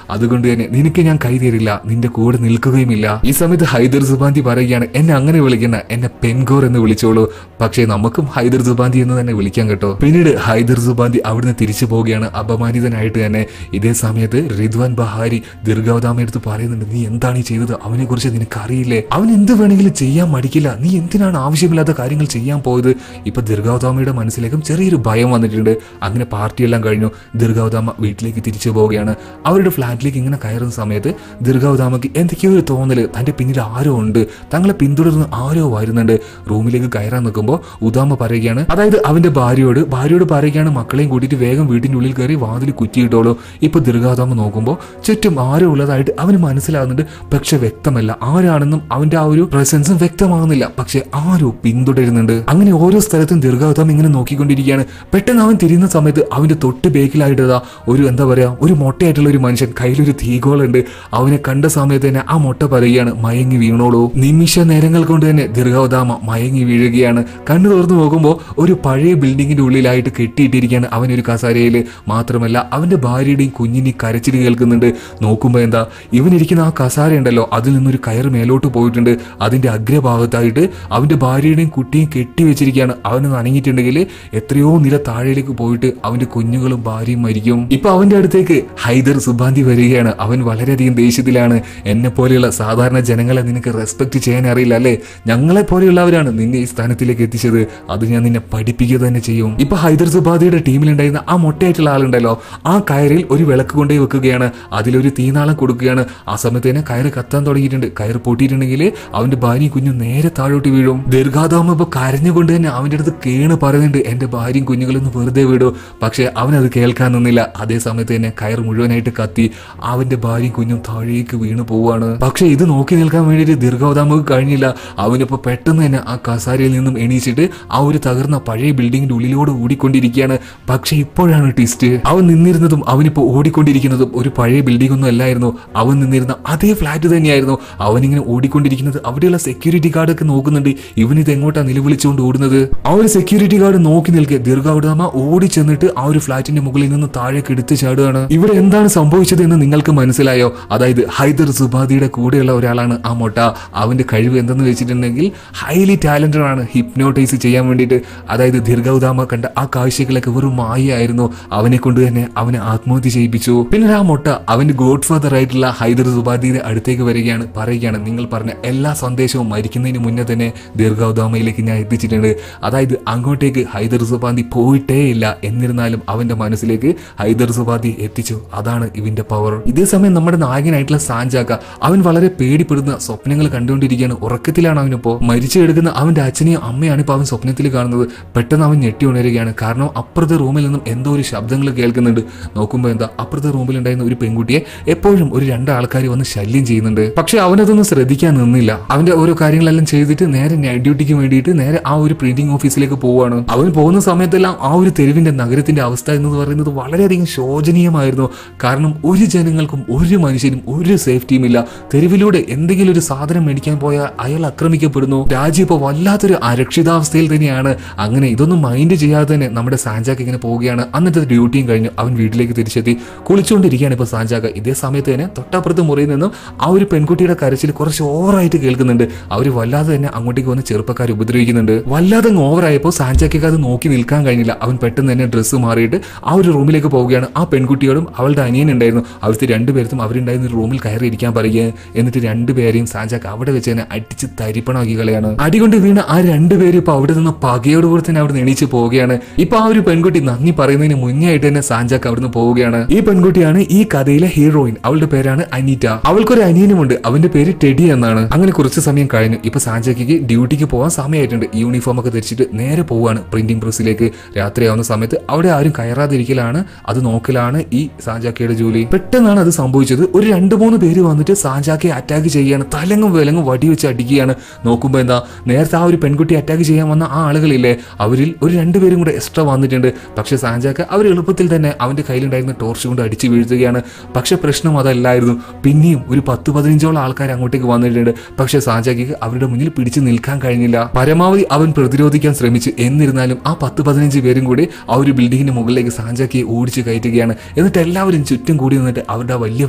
അതുകൊണ്ട് തന്നെ നിനക്ക് ഞാൻ കൈ തരില്ല, നിന്റെ കൂടെ നിൽക്കുകയുമില്ല. ഈ സമയത്ത് ഹൈദർ സുബാന്തി പറയുകയാണ്, എന്നെ അങ്ങനെ വിളിക്കണ്ട, എന്നെ പെൻഗോർ എന്ന് വിളിച്ചോളൂ. പക്ഷേ നമുക്കും ഹൈദർ സുബാന്തി എന്ന് തന്നെ വിളിക്കാൻ കേട്ടോ. പിന്നീട് ഹൈദർ സുബാന്തി അവിടുന്ന് തിരിച്ചു പോവുകയാണ് അപമാനിതനായിട്ട് തന്നെ. ഇതേ സമയത്ത് റിദ്വാൻ ബഹാരി ദീർഘാവതാമ എടുത്ത് പറയുന്നുണ്ട്, നീ എന്താണ് ഈ ചെയ്തത്? അവനെ കുറിച്ച് നിനക്ക് അറിയില്ലേ? അവൻ എന്ത് വേണമെങ്കിലും ചെയ്യാൻ മടിക്കില്ല, നീ എന്തിനാണ് ആവശ്യമില്ലാത്ത കാര്യങ്ങൾ ചെയ്യാൻ പോയത്? ഇപ്പൊ ദീർഘാവതാമയുടെ മനസ്സിലേക്കും ചെറിയൊരു ഭയം വന്നിട്ടുണ്ട്. അങ്ങനെ പാർട്ടിയെല്ലാം കഴിഞ്ഞു. ദീർഘാവതാമ വീട്ടിലേക്ക് തിരിച്ചു പോവുകയാണ്. അവരുടെ ഫ്ലാറ്റിലേക്ക് ഇങ്ങനെ കയറുന്ന സമയത്ത് ദീർഘാവതാമയ്ക്ക് എന്തൊക്കെയോ ഒരു തോന്നല്, തന്റെ പിന്നിൽ ആരോ ഉണ്ട്, തങ്ങളെ പിന്തുടർന്ന് ആരോ വരുന്നുണ്ട്. റൂമിലേക്ക് കയറാൻ നിൽക്കുമ്പോൾ ഉദാമ പറയുകയാണ്, അതായത് അവന്റെ ഭാര്യയോട് പറയുകയാണ്, മക്കളെയും കൂട്ടിയിട്ട് വേഗം വീട്ടിന്റെ ഉള്ളിൽ കയറി വാതിൽ കുറ്റിയിട്ടോളൂ. ഇപ്പൊ ദീർഘാവതാമ നോക്കുമ്പോൾ ചുറ്റും ആരോ ഉള്ളതായിട്ട് അവന് മനസ്സിലാകുന്നുണ്ട്. പക്ഷെ വ്യക്തമല്ല ആരാണെന്നും അവന്റെ ആ ഒരു പ്രസൻസും വ്യക്തമാകുന്നില്ല. പക്ഷെ ആരോ പിന്തുടരുന്നുണ്ട്. അങ്ങനെ ഓരോ സ്ഥലത്തും ദീർഘാവതാമ ഇങ്ങനെ നോക്കിക്കൊണ്ടിരിക്കുകയാണ്. പെട്ടെന്ന് അവൻ തിരിയുന്ന സമയത്ത് അവന്റെ തൊട്ട് ബേക്കിലായിട്ടതാ ഒരു എന്താ പറയാ, ഒരു മൊട്ടയായിട്ടുള്ള ഒരു മനുഷ്യൻ, കയ്യിലൊരു തീകോളുണ്ട്. അവനെ കണ്ട സമയത്ത് തന്നെ ആ മൊട്ട പറയുകയാണ്, മയങ്ങി വീണോളൂ. നിമിഷ നേരങ്ങൾ കൊണ്ട് തന്നെ ദീർഘാവതാമ മയങ്ങി വീഴുകയാണ്. കണ്ണു തുറന്നു നോക്കുമ്പോൾ ഒരു പഴയ ബിൽഡിങ്ങിന്റെ ഉള്ളിലായിട്ട് കെട്ടിയിട്ടിരിക്കുകയാണ് അവനൊരു കസാരയിൽ. മാത്രമല്ല അവന്റെ ഭാര്യയുടെയും കുഞ്ഞിനെയും കരച്ചിൽ കേൾക്കുന്നുണ്ട്. നോക്കുമ്പോൾ എന്താ, ഇവനിരിക്കുന്ന ആ കസാര ഉണ്ടല്ലോ, അതിൽ നിന്നൊരു കയർ മേലോട്ട് പോയിട്ടുണ്ട്. അതിന്റെ അഗ്രഭാഗത്തായിട്ട് അവന്റെ ഭാര്യയുടെയും കുട്ടിയും കെട്ടിവെച്ചിരിക്കുകയാണ്. അവന് നനങ്ങിയിട്ടുണ്ടെങ്കിൽ എത്രയോ നില താഴേക്ക് പോയിട്ട് അവന്റെ കുഞ്ഞുങ്ങളും ഭാര്യയും മരിക്കും. ഇപ്പൊ അവന്റെ അടുത്തേക്ക് ഹൈദർ സുബാന്തി വരികയാണ്. അവൻ വളരെയധികം ദേഷ്യത്തിലാണ്. എന്നെ പോലെയുള്ള സാധാരണ ജനങ്ങളെ നിനക്ക് റെസ്പെക്ട് ചെയ്യാൻ അറിയില്ല അല്ലേ? ഞങ്ങളെ പോലെയുള്ളവരാണ് നിന്നെ ഈ സ്ഥാനത്തിലേക്ക് എത്തിച്ചത്, അത് ഞാൻ നിന്നെ പഠിപ്പിക്കുക തന്നെ ചെയ്യും. ഇപ്പൊ ഹൈദർ സുബാദിയുടെ ടീമിലുണ്ടായിരുന്ന ആ മൊട്ടയായിട്ടുള്ള ആളുണ്ടല്ലോ, ആ കയറിൽ ഒരു വിളക്ക് കൊണ്ടേ വെക്കുകയാണ്. അതിലൊരു തീനാളം കൊടുക്കുകയാണ്. ആ സമയത്ത് തന്നെ കയറ് കത്താൻ തുടങ്ങിയിട്ടുണ്ട്. കയറ് പൊട്ടിയിട്ടുണ്ടെങ്കിൽ അവന്റെ ഭാര്യ ഭാര്യയും കുഞ്ഞും നേരെ താഴോട്ട് വീഴും. ദീർഘാദാമ ഇപ്പൊ കരഞ്ഞുകൊണ്ട് തന്നെ അവന്റെ അടുത്ത് കേണ് പറയുന്നുണ്ട്, എന്റെ ഭാര്യയും കുഞ്ഞുങ്ങളൊന്ന് വെറുതെ വിടൂ. പക്ഷെ അവനത് കേൾക്കാൻ നിന്നില്ല. അതേ സമയത്ത് തന്നെ കയർ മുഴുവനായിട്ട് കത്തി അവന്റെ ഭാര്യയും കുഞ്ഞും താഴേക്ക് വീണ് പോവാണ്. പക്ഷെ ഇത് നോക്കി നിൽക്കാൻ വേണ്ടിയിട്ട് ദീർഘാദാമക്ക് കഴിഞ്ഞില്ല. അവനിപ്പോ പെട്ടെന്ന് തന്നെ ആ കസാരയിൽ നിന്നും എണീച്ചിട്ട് ആ ഒരു തകർന്ന പഴയ ബിൽഡിങ്ങിന്റെ ഉള്ളിലൂടെ ഓടിക്കൊണ്ടിരിക്കുകയാണ്. പക്ഷെ ഇപ്പോഴാണ് ട്വിസ്റ്റ്. അവൻ നിന്നിരുന്നതും അവനിപ്പോ ഓടിക്കൊണ്ടിരിക്കുന്നതും ഒരു പഴയ ബിൽഡിംഗ് ഒന്നും അല്ലായിരുന്നു. അവൻ നിന്നിരുന്ന അതേ ഫ്ലാറ്റ് തന്നെയായിരുന്നു. അവനിങ്ങനെ ഓടിക്കൊണ്ടിരിക്കുന്നത് അവിടെയുള്ള സെക്യൂരിറ്റി ഗാർഡൊക്കെ നോക്കുന്നുണ്ട്, ഇവനിത് എങ്ങോട്ടാ നിലവിളിച്ചുകൊണ്ട് ഓടുന്നത്. ആ ഒരു സെക്യൂരിറ്റി ഗാർഡ് നോക്കി നിൽക്കെ ദീർഘാദാമ ഓടി ചെന്നിട്ട് ആ ഒരു ഫ്ലാറ്റിന്റെ മുകളിൽ നിന്ന് താഴേക്ക് എടുത്ത് ചാടുകയാണ്. ഇവിടെ എന്താണ് സംഭവിച്ചത് എന്ന് നിങ്ങൾക്ക് മനസ്സിലായോ? അതായത് ഹൈദർ സുബാദിയുടെ കൂടെയുള്ള ഒരാളാണ് ആ മൊട്ട. അവന്റെ കഴിവ് എന്തെന്ന് വെച്ചിട്ടുണ്ടെങ്കിൽ ഹൈലി ടാലന്റഡ് ആണ് ഹിപ്നോട്ടൈസ് ചെയ്യാൻ വേണ്ടിയിട്ട്. അതായത് ദീർഘാദാമ കണ്ട ആ കാഴ്ചകളൊക്കെ വെറും മായയായിരുന്നു. അവനെ കൊണ്ട് തന്നെ അവനെ ആത്മഹത്യ ചെയ്യിപ്പിച്ചു. പിന്നെ ആ മൊട്ട അവന്റെ ഗോഡ് ഫാദർ ആയിട്ടുള്ള ഹൈദർ സുബാദിയുടെ അടുത്തേക്ക് വരികയാണ്, പറയുകയാണ്, നിങ്ങൾ പറഞ്ഞ എല്ലാ സന്ദേശവും മരിക്കുന്നതിന് മുന്നേ തന്നെ ദീർഘാദാമയിലേക്ക് ഞാൻ എത്തിച്ചിട്ടുണ്ട്. അതായത് അങ്ങോട്ടേക്ക് ഹൈദർ സുബാദി പോയിട്ടേ ഇല്ല, എന്നിരുന്നാലും അവന്റെ മനസ്സിലേക്ക് ഹൈദർ സുബാദി എത്തിച്ചു. അതാണ് ഇവന്റെ പവർ. ഇതേ സമയം നമ്മുടെ നായകനായിട്ടുള്ള സാഞ്ചാക്ക അവൻ വളരെ പേടിപ്പെടുന്ന സ്വപ്നങ്ങൾ കണ്ടുകൊണ്ടിരിക്കുകയാണ്. ഉറക്കത്തിലാണ് അവനിപ്പോ. മരിച്ചു കിടക്കുന്ന അവന്റെ അച്ഛനെയും അമ്മയാണ് ഇപ്പൊ അവൻ സ്വപ്നത്തിൽ കാണുന്നത്. പെട്ടെന്ന് അവൻ ഞെട്ടി ഉണരുകയാണ്. കാരണം അപ്പുറത്തെ റൂമിൽ നിന്നും എന്തോ ഒരു ശബ്ദങ്ങൾ കേൾക്കുന്നുണ്ട്. നോക്കുമ്പോ എന്താ അപ്പുറത്തെ റൂമിൽ ഉണ്ടായിരുന്ന ഒരു പെൺകുട്ടിയെ എപ്പോഴും ഒരു 2 ആൾക്കാർ വന്ന് ശല്യം ചെയ്യുന്നുണ്ട്. പക്ഷെ അവനതൊന്നും ശ്രദ്ധിക്കാൻ നിന്നില്ല. അവന്റെ ഓരോ കാര്യങ്ങളെല്ലാം ചെയ്തിട്ട് നേരെ നൈറ്റ് ഡ്യൂട്ടിക്ക് വേണ്ടിയിട്ട് നേരെ ആ ഒരു പ്രിന്റിംഗ് ഓഫീസിലേക്ക് പോവാണ്. അവൻ പോകുന്ന സമയത്തെല്ലാം ആ ഒരു തെരുവിന്റെ നഗരത്തിന്റെ അവസ്ഥ എന്ന് പറയുന്നത് വളരെയധികം ശോചനീയമായിരുന്നു. കാരണം ഒരു ജനങ്ങൾക്കും ഒരു മനുഷ്യനും ഒരു സേഫ്റ്റിയും ഇല്ല. തെരുവിലൂടെ എന്തെങ്കിലും ഒരു സാധനം മേടിക്കാൻ പോയാൽ അയാൾ ആക്രമിക്കപ്പെടുന്നു. രാജ്യം ഇപ്പോൾ വല്ലാത്തൊരു അരക്ഷിതാവസ്ഥയിൽ തന്നെയാണ്. അങ്ങനെ ഇതൊന്നും മൈൻഡ് ചെയ്യാതെ തന്നെ നമ്മുടെ സാഞ്ചാക്ക് ഇങ്ങനെ പോവുകയാണ്. അന്നത്തെ ഡ്യൂട്ടിയും കഴിഞ്ഞു അവൻ വീട്ടിലേക്ക് തിരിച്ചെത്തി കുളിച്ചുകൊണ്ടിരിക്കുകയാണ് ഇപ്പൊ സാഞ്ചാക്ക. ഇതേ സമയത്ത് തന്നെ തൊട്ടപ്പുറത്ത് മുറിയിൽ നിന്നും ആ ഒരു പെൺകുട്ടിയുടെ കരച്ചിൽ കുറച്ച് ഓവറായിട്ട് കേൾക്കുന്നുണ്ട്. അവർ വല്ലാതെ തന്നെ അങ്ങോട്ടേക്ക് വന്ന് ചെറുപ്പക്കാർ ഉപദ്രവിക്കുന്നുണ്ട്. വല്ലാതെ ഓവറായപ്പോൾ സാഞ്ചാക്കയ്ക്ക് അത് നോക്കി നിൽക്കാൻ കഴിഞ്ഞില്ല. അവൻ പെട്ടെന്ന് തന്നെ ഡ്രസ്സ് മാറിയിട്ട് ആ ഒരു റൂമിലേക്ക് പോവുകയാണ്. ആ പെൺകുട്ടിയോടും അവളുടെ അനിയൻ ഉണ്ടായിരുന്നു, അവർക്ക് 2 പേർക്കും അവരുണ്ടായിരുന്ന ഒരു റൂമിൽ കയറി ഇരിക്കാൻ പറയുക. എന്നിട്ട് 2 പേരെയും സാഞ്ചാക്ക അവിടെ വെച്ച് തന്നെ അടിച്ച് തരിപ്പണമാക്കി കളയാണ്. അടികൊണ്ട് വീണ ആ 2 പേരും ഇപ്പൊ അവിടെ നിന്ന് പകയോടുകൂടി തന്നെ അവിടെ എണീച്ച് പോവുകയാണ്. ഇപ്പൊ ആ ഒരു പെൺകുട്ടി നന്ദി പറയുന്നതിന് മുന്നേ ആയിട്ട് തന്നെ സാഞ്ചാക്ക അവിടുന്ന് പോവുകയാണ്. ഈ പെൺകുട്ടിയാണ് ഈ കഥയിലെ ഹീറോയിൻ. അവളുടെ പേരാണ് അനീറ്റ. അവൾക്കൊരു അനിയനുമുണ്ട്, അവന്റെ പേര് ടെഡി എന്നാണ്. അങ്ങനെ കുറച്ച് സമയം കഴിഞ്ഞു. ഇപ്പൊ സാഞ്ചാക്കയ്ക്ക് ഡ്യൂട്ടിക്ക് പോകാൻ സമയമായിട്ടുണ്ട്. യൂണിഫോം ഒക്കെ ധരിച്ചിട്ട് നേരെ പോവാണ് പ്രിന്റിംഗ് പ്രസ്സിലേക്ക്. രാത്രിയാവുന്ന സമയത്ത് അവിടെ ആരും കയറാതിരിക്കലാണ്, അത് നോക്കലാണ് ഈ സാഞ്ചാക്കയുടെ ജോലി. പെട്ടെന്നാണ് അത് സംഭവിച്ചത്. ഒരു 2-3 പേര് വന്നിട്ട് സാഞ്ചാക്കയെ അറ്റാക്ക് ചെയ്യാണ്. തലങ്ങും വിലങ്ങും വടി വെച്ച് അടിക്കുകയാണ്. നോക്കുമ്പോ എന്താ നേരത്തെ ആ ഒരു പെൺകുട്ടി അറ്റാക്ക് ചെയ്യാൻ വന്ന ആ ആളുകളില്ലേ, അവരിൽ ഒരു 2 പേരും കൂടെ എക്സ്ട്രാ വന്നിട്ടുണ്ട്. പക്ഷെ സാഞ്ചാക്ക അവർ എളുപ്പത്തിൽ തന്നെ അവന്റെ കയ്യിലുണ്ടായിരുന്ന ടോർച്ച് കൊണ്ട് അടിച്ചു വീഴ്ത്തുകയാണ്. പക്ഷെ പ്രശ്നം അതല്ലായിരുന്നു. പിന്നെയും ഒരു 10-15ഓളം ആൾക്കാർ അങ്ങോട്ടേക്ക് വന്നിട്ടുണ്ട്. പക്ഷെ സാഞ്ചാക്കയ്ക്ക് അവരുടെ മുന്നിൽ പിടിച്ചു നിൽക്കാൻ കഴിഞ്ഞില്ല. പരമാവധി അവൻ പ്രതിരോധിക്കാൻ ശ്രമിച്ചു. എന്നിരുന്നാലും ആ 10-15 പേരും കൂടി ആ ഒരു ബിൽഡിങ്ങിന് മുകളിലേക്ക് സാഞ്ചാക്കയെ ഓടിച്ചു കയറ്റുകയാണ്. എന്നിട്ട് എല്ലാവരും ചുറ്റും കൂടി നിന്നിട്ട് അവരുടെ വലിയ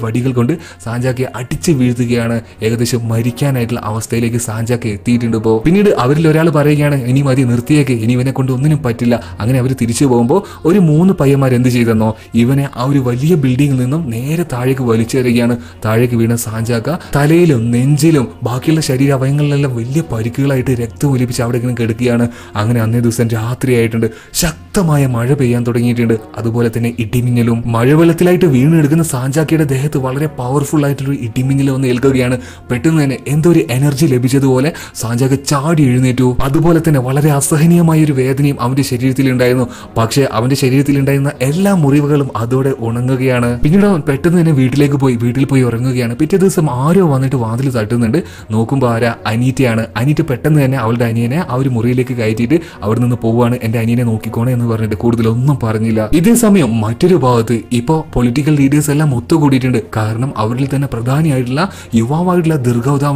വടികൾ കൊണ്ട് സാഞ്ചാക്കയെ അടിച്ചു വീഴ്ത്തുകയാണ്. ഏകദേശം മരിക്കാനായിട്ടുള്ള അവസ്ഥയിലേക്ക് സാഞ്ചാക്ക എത്തിയിട്ടുണ്ട്. ഇപ്പോൾ പിന്നീട് അവരിൽ ഒരാൾ പറയുകയാണ്, ഇനി മതി, നിർത്തിയേക്ക്, ഇനി ഇവനെ കൊണ്ട് ഒന്നിനും പറ്റില്ല. അങ്ങനെ അവർ തിരിച്ചു പോകുമ്പോൾ ഒരു 3 പയ്യന്മാർ എന്ത് ചെയ്തെന്നോ, ഇവനെ ആ ഒരു വലിയ ബിൽഡിങ്ങിൽ നിന്നും നേരെ താഴേക്ക് വലിച്ചെറിയുകയാണ്. താഴേക്ക് വീണ സാഞ്ചാക്ക തലയിലും നെഞ്ചിലും ബാക്കിയുള്ള ശരീരാവയങ്ങളിലെല്ലാം വലിയ പരിക്കുകളായിട്ട് രക്തം ഒലിപ്പിച്ച് അവിടെ ഇങ്ങനെ കിടക്കുകയാണ്. അങ്ങനെ അന്നേ ദിവസം രാത്രിയായിട്ടുണ്ട്. ശക്തമായ മഴ പെയ്യാൻ തുടങ്ങിയിട്ടുണ്ട്. അതുപോലെ തന്നെ ഇടിമിന്നലും. മഴവെള്ളത്തിലായിട്ട് വീണെടുക്കുന്ന സാഞ്ചാക്കയുടെ ദേഹത്ത് വളരെ പവർഫുൾ ആയിട്ടൊരു ഇടിമിന്നൽ വന്ന് ഏൽക്കുകയാണ്. പെട്ടെന്ന് തന്നെ എന്തോ ഒരു എനർജി ലഭിച്ചതുപോലെ സാഞ്ചാക്ക ചാടി എഴുന്നേറ്റു. അതുപോലെ തന്നെ വളരെ അസഹനീയമായ ഒരു വേദനയും അവന്റെ ശരീരത്തിൽ ഉണ്ടായിരുന്നു. പക്ഷേ അവന്റെ ശരീരത്തിൽ ഉണ്ടായിരുന്ന എല്ലാ മുറിവുകളും അതോടെ ഉണങ്ങുകയാണ്. പിന്നീട് അവൻ പെട്ടെന്ന് തന്നെ വീട്ടിൽ പോയി ഉറങ്ങുകയാണ്. പിറ്റേ ദിവസം ആരോ വന്നിട്ട് വാതിൽ തട്ടുന്നുണ്ട്. നോക്കുമ്പോൾ ആരാ, അനീറ്റയാണ്. അനീറ്റ പെട്ടെന്ന് തന്നെ അവളുടെ അനിയനെ ആ ഒരു മുറിയിലേക്ക് കയറ്റിയിട്ട് അവിടെ നിന്ന് പോവുകയാണ്. എന്റെ അനിയനെ നോക്കിക്കോണേ എന്ന് പറഞ്ഞിട്ട് കൂടുതലൊന്നും പറഞ്ഞില്ല. ഇതേ സമയം മറ്റൊരു ഭാഗത്ത് ഇപ്പോൾ പൊളിറ്റിക്കൽ ലീഡേഴ്സ് എല്ലാം ഒത്തുകൂടിയിട്ടുണ്ട്. കാരണം അവരിൽ തന്നെ പ്രധാനിയായിട്ടുള്ള യുവാവായിട്ടുള്ള ദീർഘാദാമ